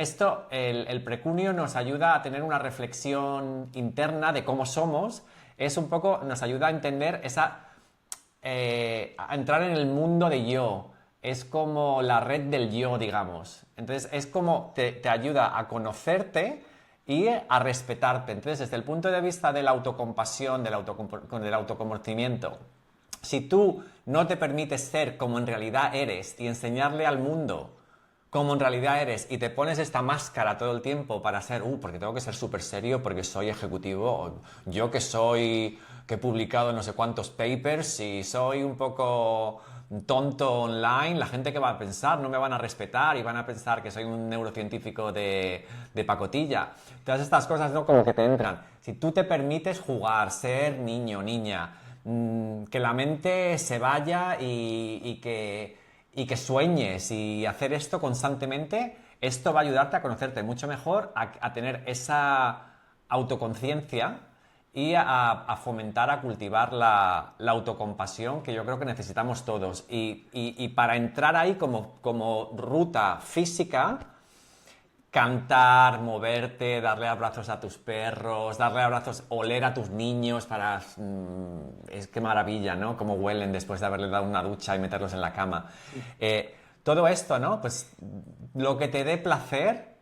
el precunio nos ayuda a tener una reflexión interna de cómo somos, nos ayuda a entender a entrar en el mundo de yo, es como la red del yo, digamos. Entonces es como te ayuda a conocerte y a respetarte. Entonces, desde el punto de vista de la autocompasión, del autoconocimiento, si tú no te permites ser como en realidad eres y enseñarle al mundo como en realidad eres y te pones esta máscara todo el tiempo para ser, porque tengo que ser súper serio porque soy ejecutivo, o yo que he publicado no sé cuántos papers y soy un poco tonto online, la gente que va a pensar, no me van a respetar y van a pensar que soy un neurocientífico de pacotilla. Todas estas cosas, ¿no? Como que te entran. Si tú te permites jugar, ser niño, niña, que la mente se vaya y que sueñes y hacer esto constantemente, esto va a ayudarte a conocerte mucho mejor, a tener esa autoconciencia y a fomentar, a cultivar la autocompasión que yo creo que necesitamos todos. Y para entrar ahí como ruta física, cantar, moverte, darle abrazos a tus perros, darle abrazos, oler a tus niños para... es que maravilla, ¿no? Cómo huelen después de haberle dado una ducha y meterlos en la cama. Todo esto, ¿no? Pues lo que te dé placer,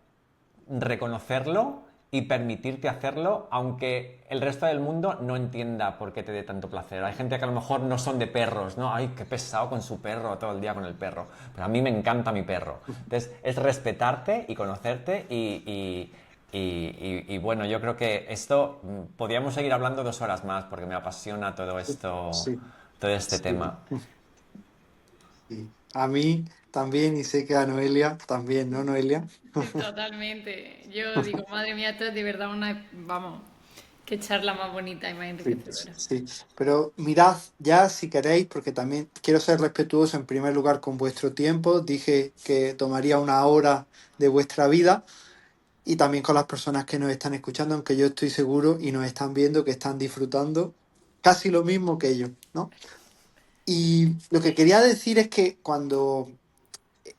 reconocerlo y permitirte hacerlo, aunque el resto del mundo no entienda por qué te dé tanto placer. Hay gente que a lo mejor no son de perros, ¿no? Ay, qué pesado con su perro, todo el día con el perro. Pero a mí me encanta mi perro. Entonces, es respetarte y conocerte y bueno, yo creo que esto podríamos seguir hablando 2 horas más porque me apasiona todo esto, Sí, todo este sí, tema. sí. A mí también, y sé que a Noelia también, ¿no, Noelia? Totalmente. Yo digo, madre mía, esto es de verdad una, vamos, qué charla más bonita y más Sí, enriquecedora. sí. Pero mirad ya si queréis, porque también quiero ser respetuoso en primer lugar con vuestro tiempo. Dije que tomaría una hora de vuestra vida y también con las personas que nos están escuchando, aunque yo estoy seguro y nos están viendo que están disfrutando casi lo mismo que yo, ¿no? Y lo que quería decir es que cuando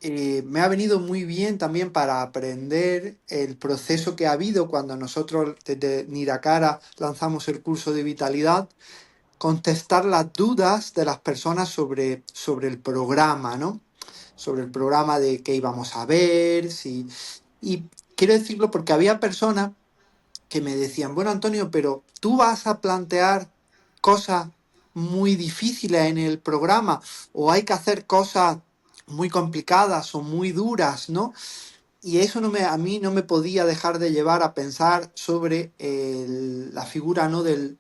me ha venido muy bien también para aprender el proceso que ha habido cuando nosotros desde Niracara lanzamos el curso de vitalidad, contestar las dudas de las personas sobre el programa, ¿no? Sobre el programa de qué íbamos a ver, si... Y quiero decirlo porque había personas que me decían, bueno, Antonio, pero tú vas a plantear cosas muy difíciles en el programa o hay que hacer cosas muy complicadas o muy duras, ¿no? Y eso a mí no me podía dejar de llevar a pensar sobre la figura, ¿no? del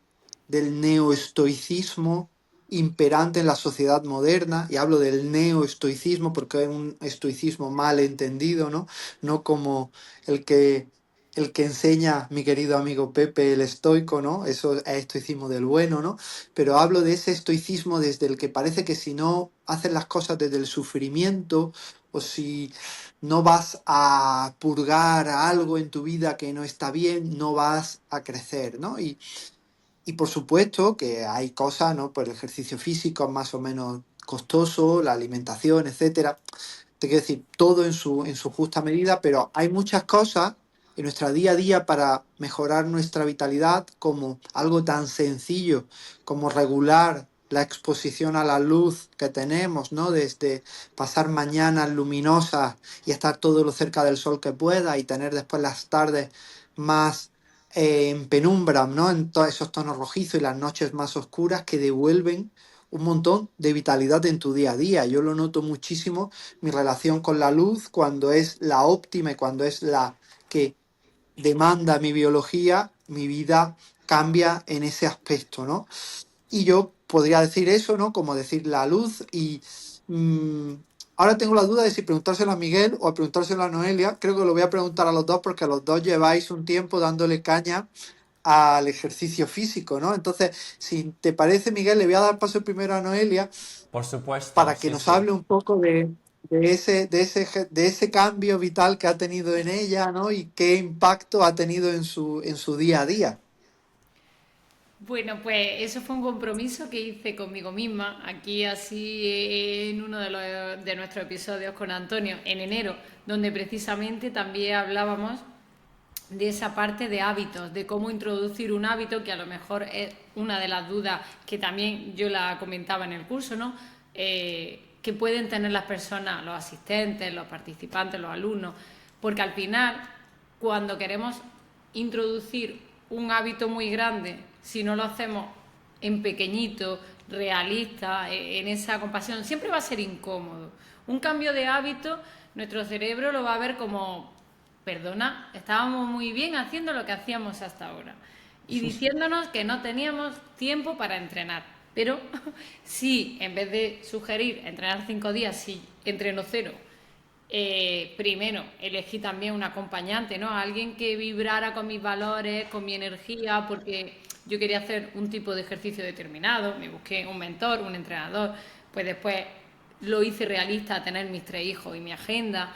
neoestoicismo imperante en la sociedad moderna, y hablo del neoestoicismo porque es un estoicismo mal entendido, ¿no? No como el que, el que enseña mi querido amigo Pepe el estoico, ¿no? Eso es estoicismo del bueno, ¿no? Pero hablo de ese estoicismo desde el que parece que si no haces las cosas desde el sufrimiento o si no vas a purgar algo en tu vida que no está bien, no vas a crecer, ¿no? Y por supuesto que hay cosas, ¿no? Pues el ejercicio físico es más o menos costoso, la alimentación, etcétera. Te quiero decir, todo en su justa medida, pero hay muchas cosas en nuestra día a día para mejorar nuestra vitalidad, como algo tan sencillo como regular la exposición a la luz que tenemos, ¿no? Desde pasar mañanas luminosas y estar todo lo cerca del sol que pueda y tener después las tardes más en penumbra, ¿no? En todos esos tonos rojizos y las noches más oscuras que devuelven un montón de vitalidad en tu día a día. Yo lo noto muchísimo, mi relación con la luz, cuando es la óptima y cuando es la que demanda mi biología, mi vida cambia en ese aspecto, ¿no? Y yo podría decir eso, ¿no? Como decir la luz y mm, ahora tengo la duda de si preguntárselo a Miguel o a preguntárselo a Noelia. Creo que lo voy a preguntar a los dos porque a los dos lleváis un tiempo dándole caña al ejercicio físico, ¿no? Entonces, si te parece, Miguel, le voy a dar paso primero a Noelia Por supuesto, para que sí, nos sí. hable un poco de ese cambio vital que ha tenido en ella, ¿no? Y qué impacto ha tenido en su día a día. Bueno, pues eso fue un compromiso que hice conmigo misma, aquí así en uno de nuestros episodios con Antonio, en enero, donde precisamente también hablábamos de esa parte de hábitos, de cómo introducir un hábito, que a lo mejor es una de las dudas que también yo la comentaba en el curso, ¿no? que pueden tener las personas, los asistentes, los participantes, los alumnos, porque al final, cuando queremos introducir un hábito muy grande, si no lo hacemos en pequeñito, realista, en esa compasión, siempre va a ser incómodo. Un cambio de hábito, nuestro cerebro lo va a ver como, perdona, estábamos muy bien haciendo lo que hacíamos hasta ahora y diciéndonos que no teníamos tiempo para entrenar. Pero si en vez de sugerir entrenar 5 días, si entreno 0, primero elegí también un acompañante, ¿no? Alguien que vibrara con mis valores, con mi energía, porque yo quería hacer un tipo de ejercicio determinado, me busqué un mentor, un entrenador, pues después lo hice realista, tener mis 3 hijos y mi agenda,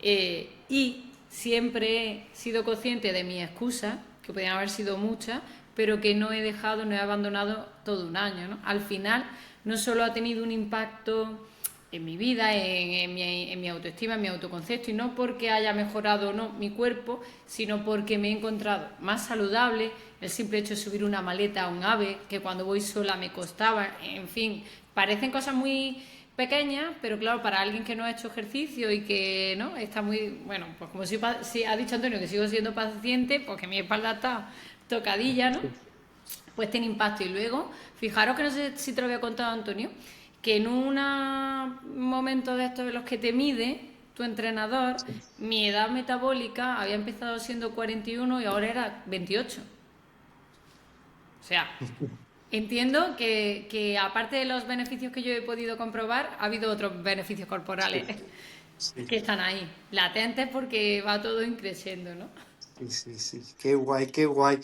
y siempre he sido consciente de mis excusas, que podían haber sido muchas, pero que no he dejado, no he abandonado todo un año, ¿no? Al final, no solo ha tenido un impacto en mi vida, en mi autoestima, en mi autoconcepto, y no porque haya mejorado o no mi cuerpo, sino porque me he encontrado más saludable, el simple hecho de subir una maleta a un AVE, que cuando voy sola me costaba, en fin, parecen cosas muy pequeñas, pero claro, para alguien que no ha hecho ejercicio y que no está muy, bueno, pues como si ha dicho Antonio que sigo siendo paciente, porque mi espalda está tocadilla, ¿no? Pues tiene impacto. Y luego, fijaros que no sé si te lo había contado, Antonio, que en un momento de estos de los que te mide tu entrenador, mi edad metabólica había empezado siendo 41 y ahora era 28. O sea, entiendo que aparte de los beneficios que yo he podido comprobar, ha habido otros beneficios corporales Sí. que están ahí, latentes, porque va todo increciendo, ¿no? Sí, sí, sí, qué guay, qué guay.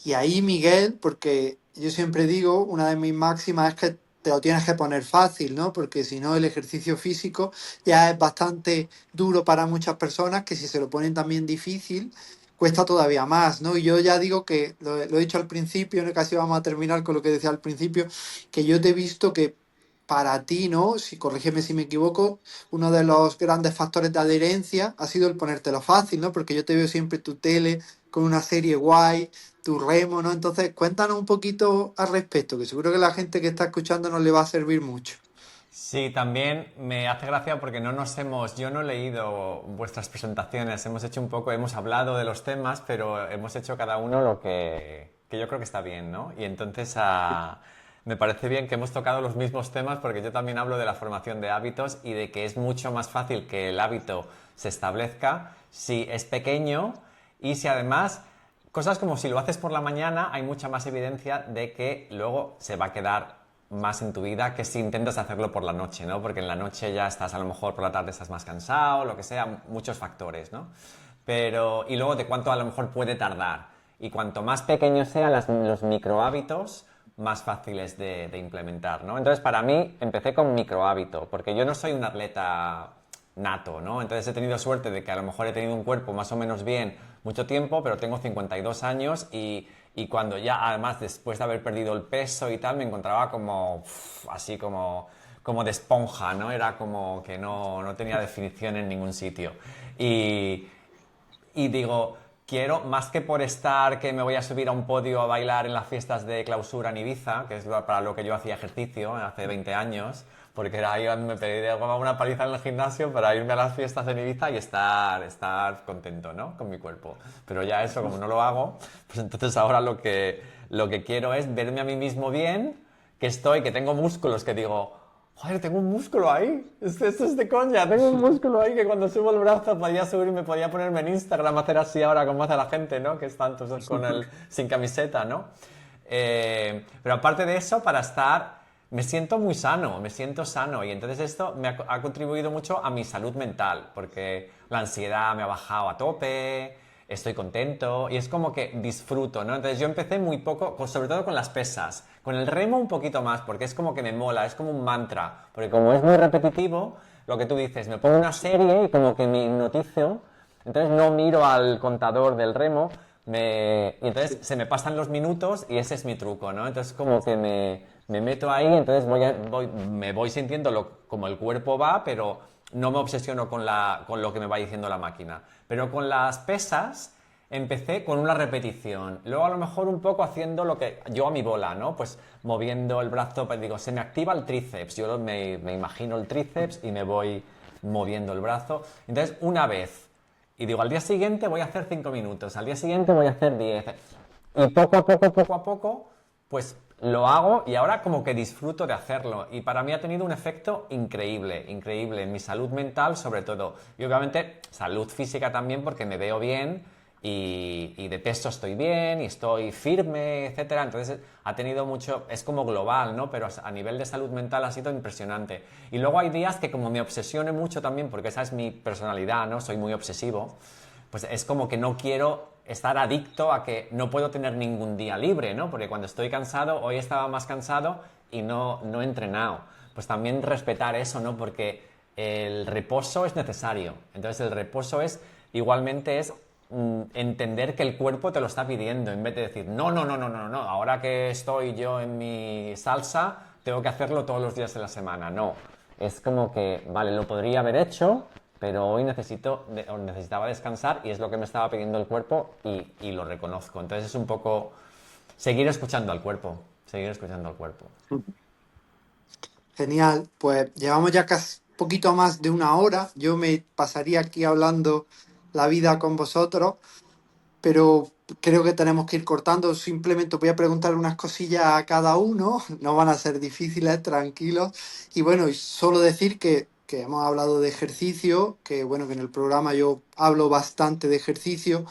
Y ahí, Miguel, porque yo siempre digo, una de mis máximas es que te lo tienes que poner fácil, ¿no? Porque si no, el ejercicio físico ya es bastante duro para muchas personas, que si se lo ponen también difícil, cuesta todavía más, ¿no? Y yo ya digo que, lo he dicho al principio, ¿no? Casi vamos a terminar con lo que decía al principio, que yo te he visto que para ti, ¿no? Si corrígeme si me equivoco, uno de los grandes factores de adherencia ha sido el ponértelo fácil, ¿no? Porque yo te veo siempre tu tele con una serie guay, tu remo, ¿no? Entonces, cuéntanos un poquito al respecto, que seguro que la gente que está escuchando nos le va a servir mucho. Sí, también me hace gracia porque yo no he leído vuestras presentaciones, hemos hecho un poco, hemos hablado de los temas, pero hemos hecho cada uno lo que yo creo que está bien, ¿no? Y entonces me parece bien que hemos tocado los mismos temas porque yo también hablo de la formación de hábitos y de que es mucho más fácil que el hábito se establezca si es pequeño y si además cosas como si lo haces por la mañana hay mucha más evidencia de que luego se va a quedar más en tu vida que si intentas hacerlo por la noche, ¿no? Porque en la noche ya estás, a lo mejor por la tarde estás más cansado, lo que sea, muchos factores, ¿no? Pero, y luego de cuánto a lo mejor puede tardar. Y cuanto más pequeños sean los micro hábitos, más fáciles de implementar, ¿no? Entonces, para mí, empecé con micro hábito, porque yo no soy un atleta nato, ¿no? Entonces he tenido suerte de que a lo mejor he tenido un cuerpo más o menos bien mucho tiempo, pero tengo 52 años y cuando ya, además, después de haber perdido el peso y tal, me encontraba como, así como de esponja, ¿no? Era como que no tenía definición en ningún sitio. Y, y digo, quiero, más que por estar que me voy a subir a un podio a bailar en las fiestas de clausura en Ibiza, que es para lo que yo hacía ejercicio hace 20 años, porque era ahí donde me pedí una paliza en el gimnasio para irme a las fiestas en Ibiza y estar contento, ¿no? Con mi cuerpo. Pero ya eso, como no lo hago, pues entonces ahora lo que quiero es verme a mí mismo bien, que tengo músculos, que digo, joder, tengo un músculo ahí. Esto es de coña, tengo un músculo ahí que cuando subo el brazo podía subir y me podía ponerme en Instagram, hacer así ahora como hace la gente, ¿no? Que están todos sin camiseta, ¿no? Pero aparte de eso, me siento muy sano, me siento sano y entonces esto me ha contribuido mucho a mi salud mental porque la ansiedad me ha bajado a tope, estoy contento y es como que disfruto, ¿no? Entonces yo empecé muy poco, sobre todo con las pesas, con el remo un poquito más porque es como que me mola, es como un mantra, porque como es muy repetitivo, lo que tú dices, me pongo una serie y como que me hipnotizo, entonces no miro al contador del remo, y entonces se me pasan los minutos y ese es mi truco, ¿no? Entonces como que me meto ahí, entonces me voy sintiendo como el cuerpo va, pero no me obsesiono con lo que me va diciendo la máquina. Pero con las pesas empecé con una repetición, luego a lo mejor un poco haciendo lo que yo a mi bola, ¿no? Pues moviendo el brazo, pues digo, se me activa el tríceps, yo me imagino el tríceps y me voy moviendo el brazo. Entonces, una vez, y digo, al día siguiente voy a hacer 5 minutos, al día siguiente voy a hacer 10. Y poco a poco, pues lo hago y ahora como que disfruto de hacerlo. Y para mí ha tenido un efecto increíble, increíble en mi salud mental sobre todo. Y obviamente salud física también porque me veo bien y de peso estoy bien y estoy firme, etcétera. Entonces ha tenido mucho, es como global, ¿no? Pero a nivel de salud mental ha sido impresionante. Y luego hay días que como me obsesione mucho también, porque esa es mi personalidad, ¿no? Soy muy obsesivo, pues es como que no quiero estar adicto a que no puedo tener ningún día libre, ¿no? Porque cuando estoy cansado, hoy estaba más cansado y no he entrenado. Pues también respetar eso, ¿no? Porque el reposo es necesario. Entonces el reposo es, igualmente es entender que el cuerpo te lo está pidiendo, en vez de decir, no, ahora que estoy yo en mi salsa, tengo que hacerlo todos los días de la semana. No, es como que, vale, lo podría haber hecho, pero hoy necesitaba descansar y es lo que me estaba pidiendo el cuerpo y lo reconozco. Entonces es un poco seguir escuchando al cuerpo, seguir escuchando al cuerpo. Genial, pues llevamos ya casi poquito más de una hora. Yo me pasaría aquí hablando la vida con vosotros, pero creo que tenemos que ir cortando. Simplemente voy a preguntar unas cosillas a cada uno, no van a ser difíciles, tranquilos. Y bueno, y solo decir que hemos hablado de ejercicio, que bueno, que en el programa yo hablo bastante de ejercicio.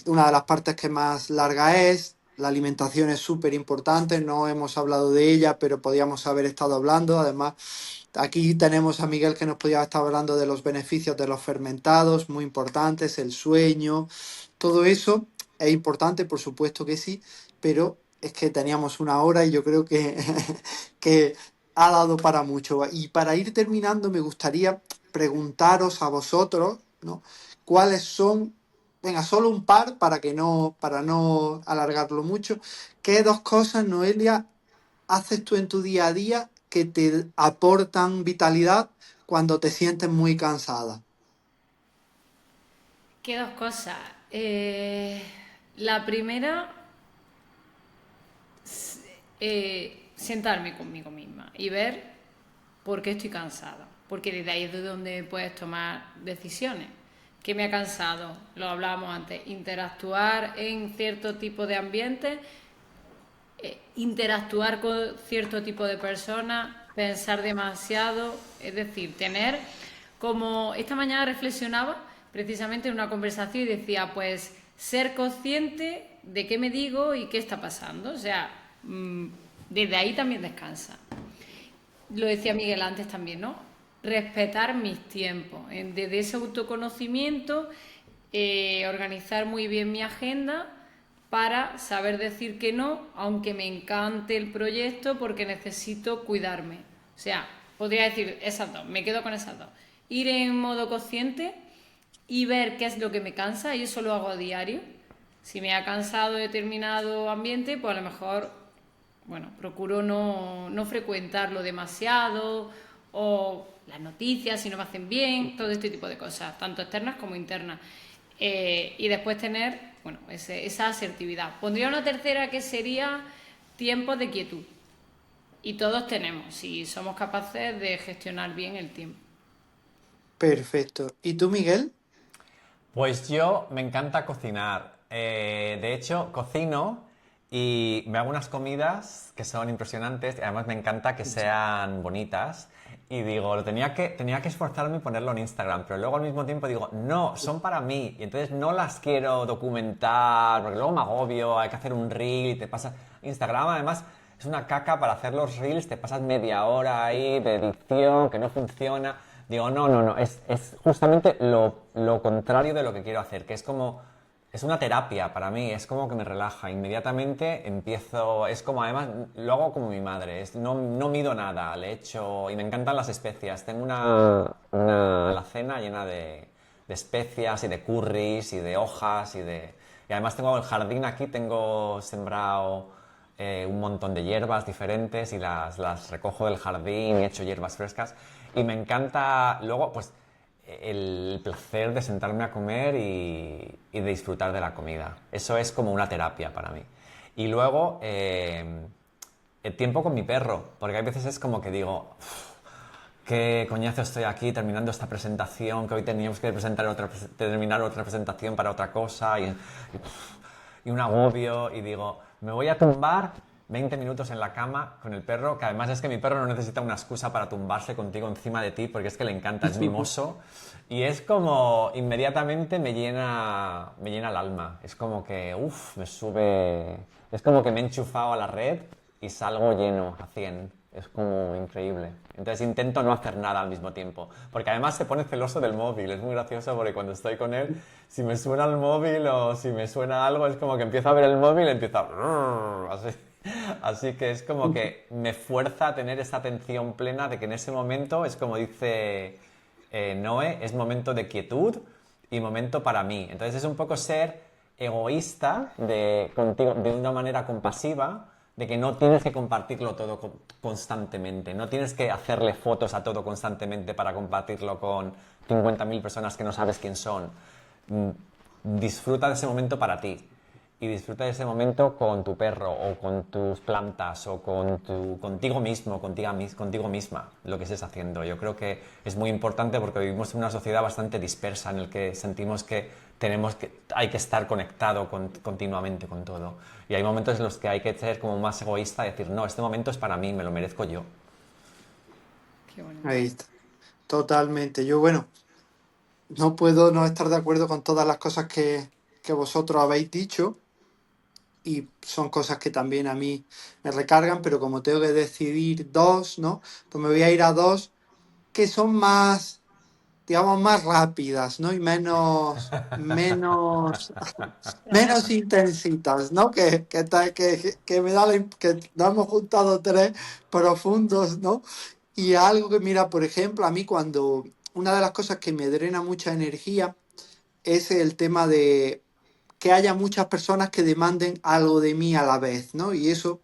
Una de las partes que más larga es. La alimentación es súper importante, no hemos hablado de ella, pero podíamos haber estado hablando. Además, aquí tenemos a Miguel que nos podía estar hablando de los beneficios de los fermentados, muy importantes, el sueño, todo eso es importante, por supuesto que sí, pero es que teníamos una hora y yo creo que, que ha dado para mucho. Y para ir terminando, me gustaría preguntaros a vosotros, ¿no? ¿Cuáles son, venga, solo un par para no alargarlo mucho, qué dos cosas, Noelia, haces tú en tu día a día que te aportan vitalidad cuando te sientes muy cansada? ¿Qué dos cosas? La primera, sentarme conmigo misma y ver por qué estoy cansada. Porque desde ahí es de donde puedes tomar decisiones. ¿Qué me ha cansado? Lo hablábamos antes, interactuar en cierto tipo de ambientes, interactuar con cierto tipo de personas, pensar demasiado, es decir, tener como esta mañana reflexionaba precisamente en una conversación y decía, pues ser consciente de qué me digo y qué está pasando, o sea, desde ahí también descansa. Lo decía Miguel antes también, ¿no? Respetar mis tiempos, desde ese autoconocimiento, organizar muy bien mi agenda para saber decir que no, aunque me encante el proyecto, porque necesito cuidarme. O sea, podría decir esas dos, me quedo con esas dos. Ir en modo consciente y ver qué es lo que me cansa, y eso lo hago a diario. Si me ha cansado determinado ambiente, pues a lo mejor, bueno, procuro no frecuentarlo demasiado, o las noticias si no me hacen bien, todo este tipo de cosas, tanto externas como internas. Y después tener, bueno, esa asertividad. Pondría una tercera que sería tiempos de quietud. Y todos tenemos, si somos capaces de gestionar bien el tiempo. Perfecto. ¿Y tú, Miguel? Pues yo me encanta cocinar. De hecho, cocino y me hago unas comidas que son impresionantes. Y además me encanta que sean bonitas. Y digo, tenía que esforzarme y ponerlo en Instagram. Pero luego al mismo tiempo digo, no, son para mí. Y entonces no las quiero documentar. Porque luego me agobio, hay que hacer un reel y te pasa. Instagram además es una caca para hacer los reels. Te pasas media hora ahí de edición que no funciona. Digo, no, es justamente lo contrario de lo que quiero hacer, que es como, es una terapia para mí, es como que me relaja, inmediatamente empiezo, es como además, lo hago como mi madre, no mido nada, le echo, y me encantan las especias, tengo una alacena llena de especias y de curries y de hojas y además tengo el jardín aquí, tengo sembrado un montón de hierbas diferentes y las recojo del jardín y echo hierbas frescas y me encanta luego pues el placer de sentarme a comer y de disfrutar de la comida. Eso es como una terapia para mí. Y luego, el tiempo con mi perro, porque hay veces es como que digo, "Uf, qué coñazo estoy aquí terminando esta presentación, que hoy teníamos que terminar otra presentación para otra cosa, y un agobio, y digo, me voy a tumbar 20 minutos en la cama con el perro, que además es que mi perro no necesita una excusa para tumbarse contigo encima de ti, porque es que le encanta, es mimoso, y es como inmediatamente me llena el alma, es como que, uff, me sube, es como que me he enchufado a la red y salgo lleno, a 100. Es como increíble. Entonces intento no hacer nada al mismo tiempo. Porque además se pone celoso del móvil. Es muy gracioso porque cuando estoy con él, si me suena el móvil o si me suena algo, es como que empiezo a ver el móvil y empieza así. Así que es como que me fuerza a tener esa atención plena de que en ese momento es como dice Noé, es momento de quietud y momento para mí. Entonces es un poco ser egoísta contigo de una manera compasiva, de que no tienes que compartirlo todo constantemente, no tienes que hacerle fotos a todo constantemente para compartirlo con 50.000 personas que no sabes quién son. Mm, Disfruta de ese momento para ti y disfruta de ese momento con tu perro o con tus plantas o contigo mismo, contigo misma, lo que estés haciendo. Yo creo que es muy importante porque vivimos en una sociedad bastante dispersa en el que sentimos que hay que estar conectado continuamente con todo. Y hay momentos en los que hay que ser como más egoísta y decir, no, este momento es para mí, me lo merezco yo. Qué bonito. Ahí está. Totalmente. Yo, bueno, no puedo no estar de acuerdo con todas las cosas que vosotros habéis dicho y son cosas que también a mí me recargan, pero como tengo que decidir dos, ¿no? Pues me voy a ir a dos que son más, digamos, más rápidas, ¿no? Y menos intensitas, ¿no? Que me da que nos hemos juntado tres profundos, ¿no? Y algo que, mira, por ejemplo, a mí cuando una de las cosas que me drena mucha energía es el tema de que haya muchas personas que demanden algo de mí a la vez, ¿no? Y eso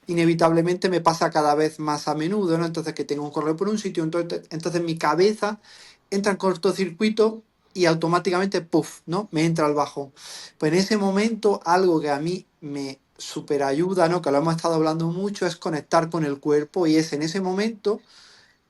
inevitablemente me pasa cada vez más a menudo, ¿no? Entonces que tengo un correo por un sitio, entonces mi cabeza entra en cortocircuito y automáticamente, puff, ¿no? Me entra al bajo. Pues en ese momento algo que a mí me super ayuda, ¿no? Que lo hemos estado hablando mucho, es conectar con el cuerpo y es en ese momento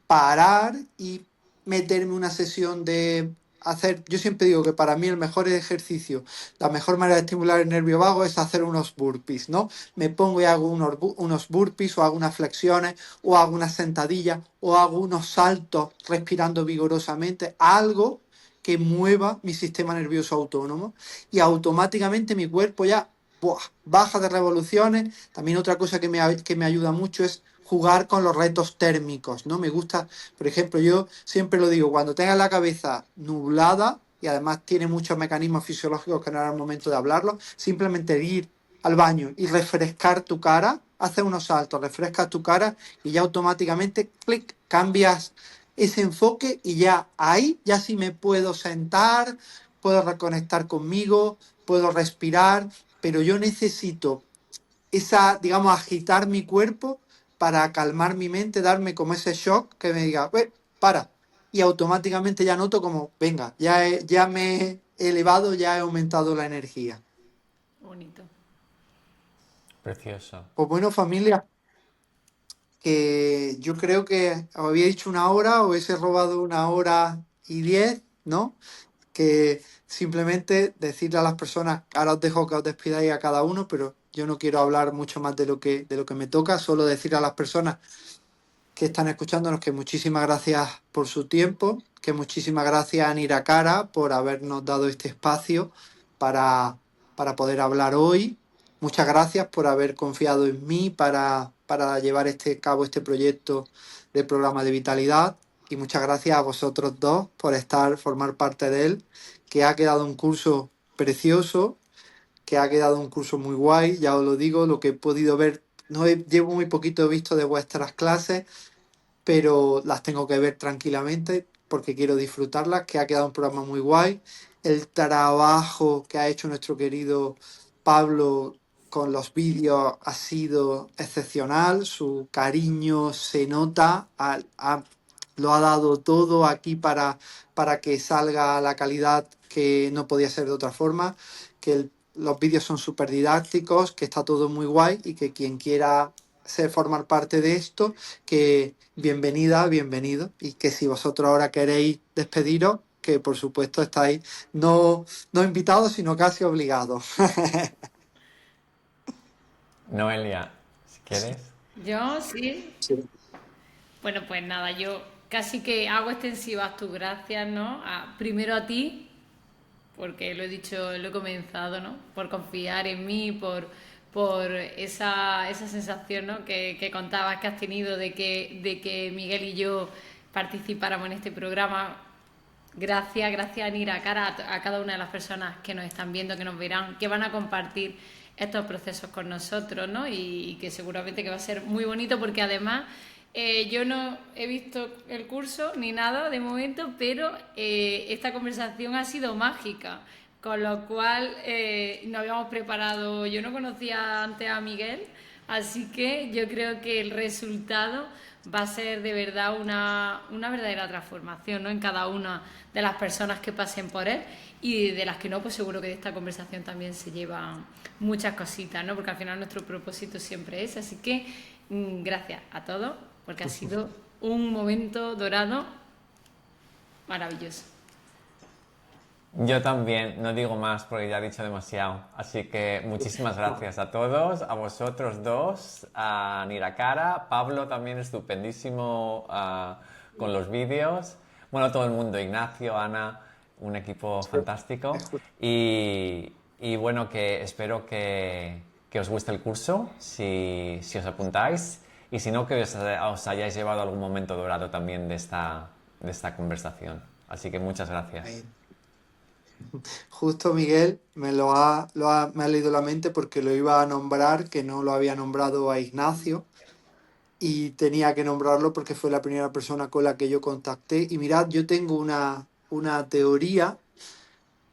parar y meterme una sesión de hacer, yo siempre digo que para mí el mejor ejercicio, la mejor manera de estimular el nervio vago es hacer unos burpees, ¿no? Me pongo y hago unos burpees o hago unas flexiones o hago unas sentadillas o hago unos saltos respirando vigorosamente, algo que mueva mi sistema nervioso autónomo y automáticamente mi cuerpo ya ¡buah!, baja de revoluciones. También otra cosa que me ayuda mucho es jugar con los retos térmicos, ¿no? Me gusta, por ejemplo, yo siempre lo digo, cuando tengas la cabeza nublada, y además tiene muchos mecanismos fisiológicos que no era el momento de hablarlo, simplemente ir al baño y refrescar tu cara, hacer unos saltos, refrescas tu cara y ya automáticamente, clic, cambias ese enfoque y ya ahí, ya sí me puedo sentar, puedo reconectar conmigo, puedo respirar, pero yo necesito esa, digamos, agitar mi cuerpo para calmar mi mente, darme como ese shock que me diga, para. Y automáticamente ya noto como, venga, ya me he elevado, ya he aumentado la energía. Bonito. Precioso. Pues bueno, familia, que yo creo que os había dicho una hora, os he robado 1 hora y 10, ¿no? Que simplemente decirle a las personas, ahora os dejo que os despidáis a cada uno, pero yo no quiero hablar mucho más de lo que me toca, solo decir a las personas que están escuchándonos que muchísimas gracias por su tiempo, que muchísimas gracias a Nira Cara por habernos dado este espacio para poder hablar hoy. Muchas gracias por haber confiado en mí para llevar cabo este proyecto del programa de vitalidad. Y muchas gracias a vosotros dos por formar parte de él, que ha quedado un curso precioso, que ha quedado un curso muy guay, ya os lo digo, lo que he podido ver, llevo muy poquito visto de vuestras clases, pero las tengo que ver tranquilamente porque quiero disfrutarlas, que ha quedado un programa muy guay. El trabajo que ha hecho nuestro querido Pablo con los vídeos ha sido excepcional, su cariño se nota, lo ha dado todo aquí para que salga la calidad que no podía ser de otra forma, que los vídeos son súper didácticos, que está todo muy guay y que quien quiera formar parte de esto, que bienvenida, bienvenido, y que si vosotros ahora queréis despediros, que por supuesto estáis no invitados, sino casi obligados. Noelia, si quieres. Yo sí. Sí. Bueno, pues nada, yo casi que hago extensivas tus gracias, ¿no? Primero a ti, porque lo he dicho, lo he comenzado, ¿no? Por confiar en mí, por esa sensación, ¿no? Que contabas que has tenido de que Miguel y yo participáramos en este programa. Gracias, gracias Anira, cara a cada una de las personas que nos están viendo, que nos verán, que van a compartir estos procesos con nosotros, ¿no? Y que seguramente que va a ser muy bonito porque además yo no he visto el curso ni nada de momento, pero esta conversación ha sido mágica, con lo cual nos habíamos preparado, yo no conocía antes a Miguel, así que yo creo que el resultado va a ser de verdad una verdadera transformación, ¿no? En cada una de las personas que pasen por él y de las que no, pues seguro que de esta conversación también se llevan muchas cositas, ¿no? Porque al final nuestro propósito siempre es. Así que gracias a todos, porque ha sido un momento dorado maravilloso. Yo también, no digo más porque ya he dicho demasiado. Así que muchísimas gracias a todos, a vosotros dos, a Niracara, Pablo también estupendísimo con los vídeos. Bueno, todo el mundo, Ignacio, Ana, un equipo fantástico. Y bueno, que espero que os guste el curso, si os apuntáis. Y si no, que os hayáis llevado algún momento dorado también de esta conversación. Así que muchas gracias. Justo Miguel me ha leído la mente porque lo iba a nombrar, que no lo había nombrado a Ignacio, y tenía que nombrarlo porque fue la primera persona con la que yo contacté. Y mirad, yo tengo una teoría,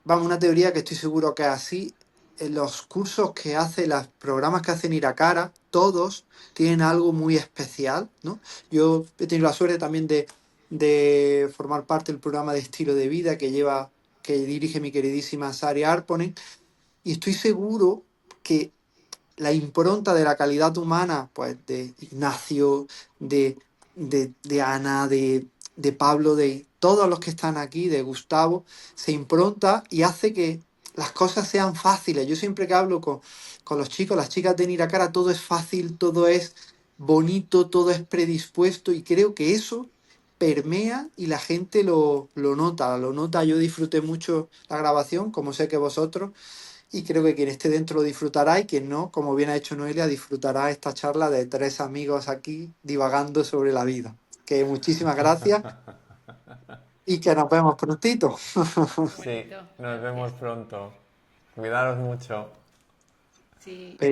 vamos, una teoría que estoy seguro que es así. En los cursos que hace, los programas que hacen Iracara, todos tienen algo muy especial, ¿no? Yo he tenido la suerte también de formar parte del programa de estilo de vida que dirige mi queridísima Sari Arponen, y estoy seguro que la impronta de la calidad humana, pues de Ignacio, de Ana, de Pablo, de todos los que están aquí, de Gustavo, se impronta y hace que las cosas sean fáciles. Yo siempre que hablo con los chicos, las chicas de Niracara, todo es fácil, todo es bonito, todo es predispuesto, y creo que eso permea y la gente lo nota. Yo disfruté mucho la grabación, como sé que vosotros, y creo que quien esté dentro lo disfrutará, y quien no, como bien ha hecho Noelia, disfrutará esta charla de tres amigos aquí divagando sobre la vida. Que muchísimas gracias y que nos vemos prontito. Sí, Bonito. nos vemos Gracias. pronto. Cuidaros mucho. Sí.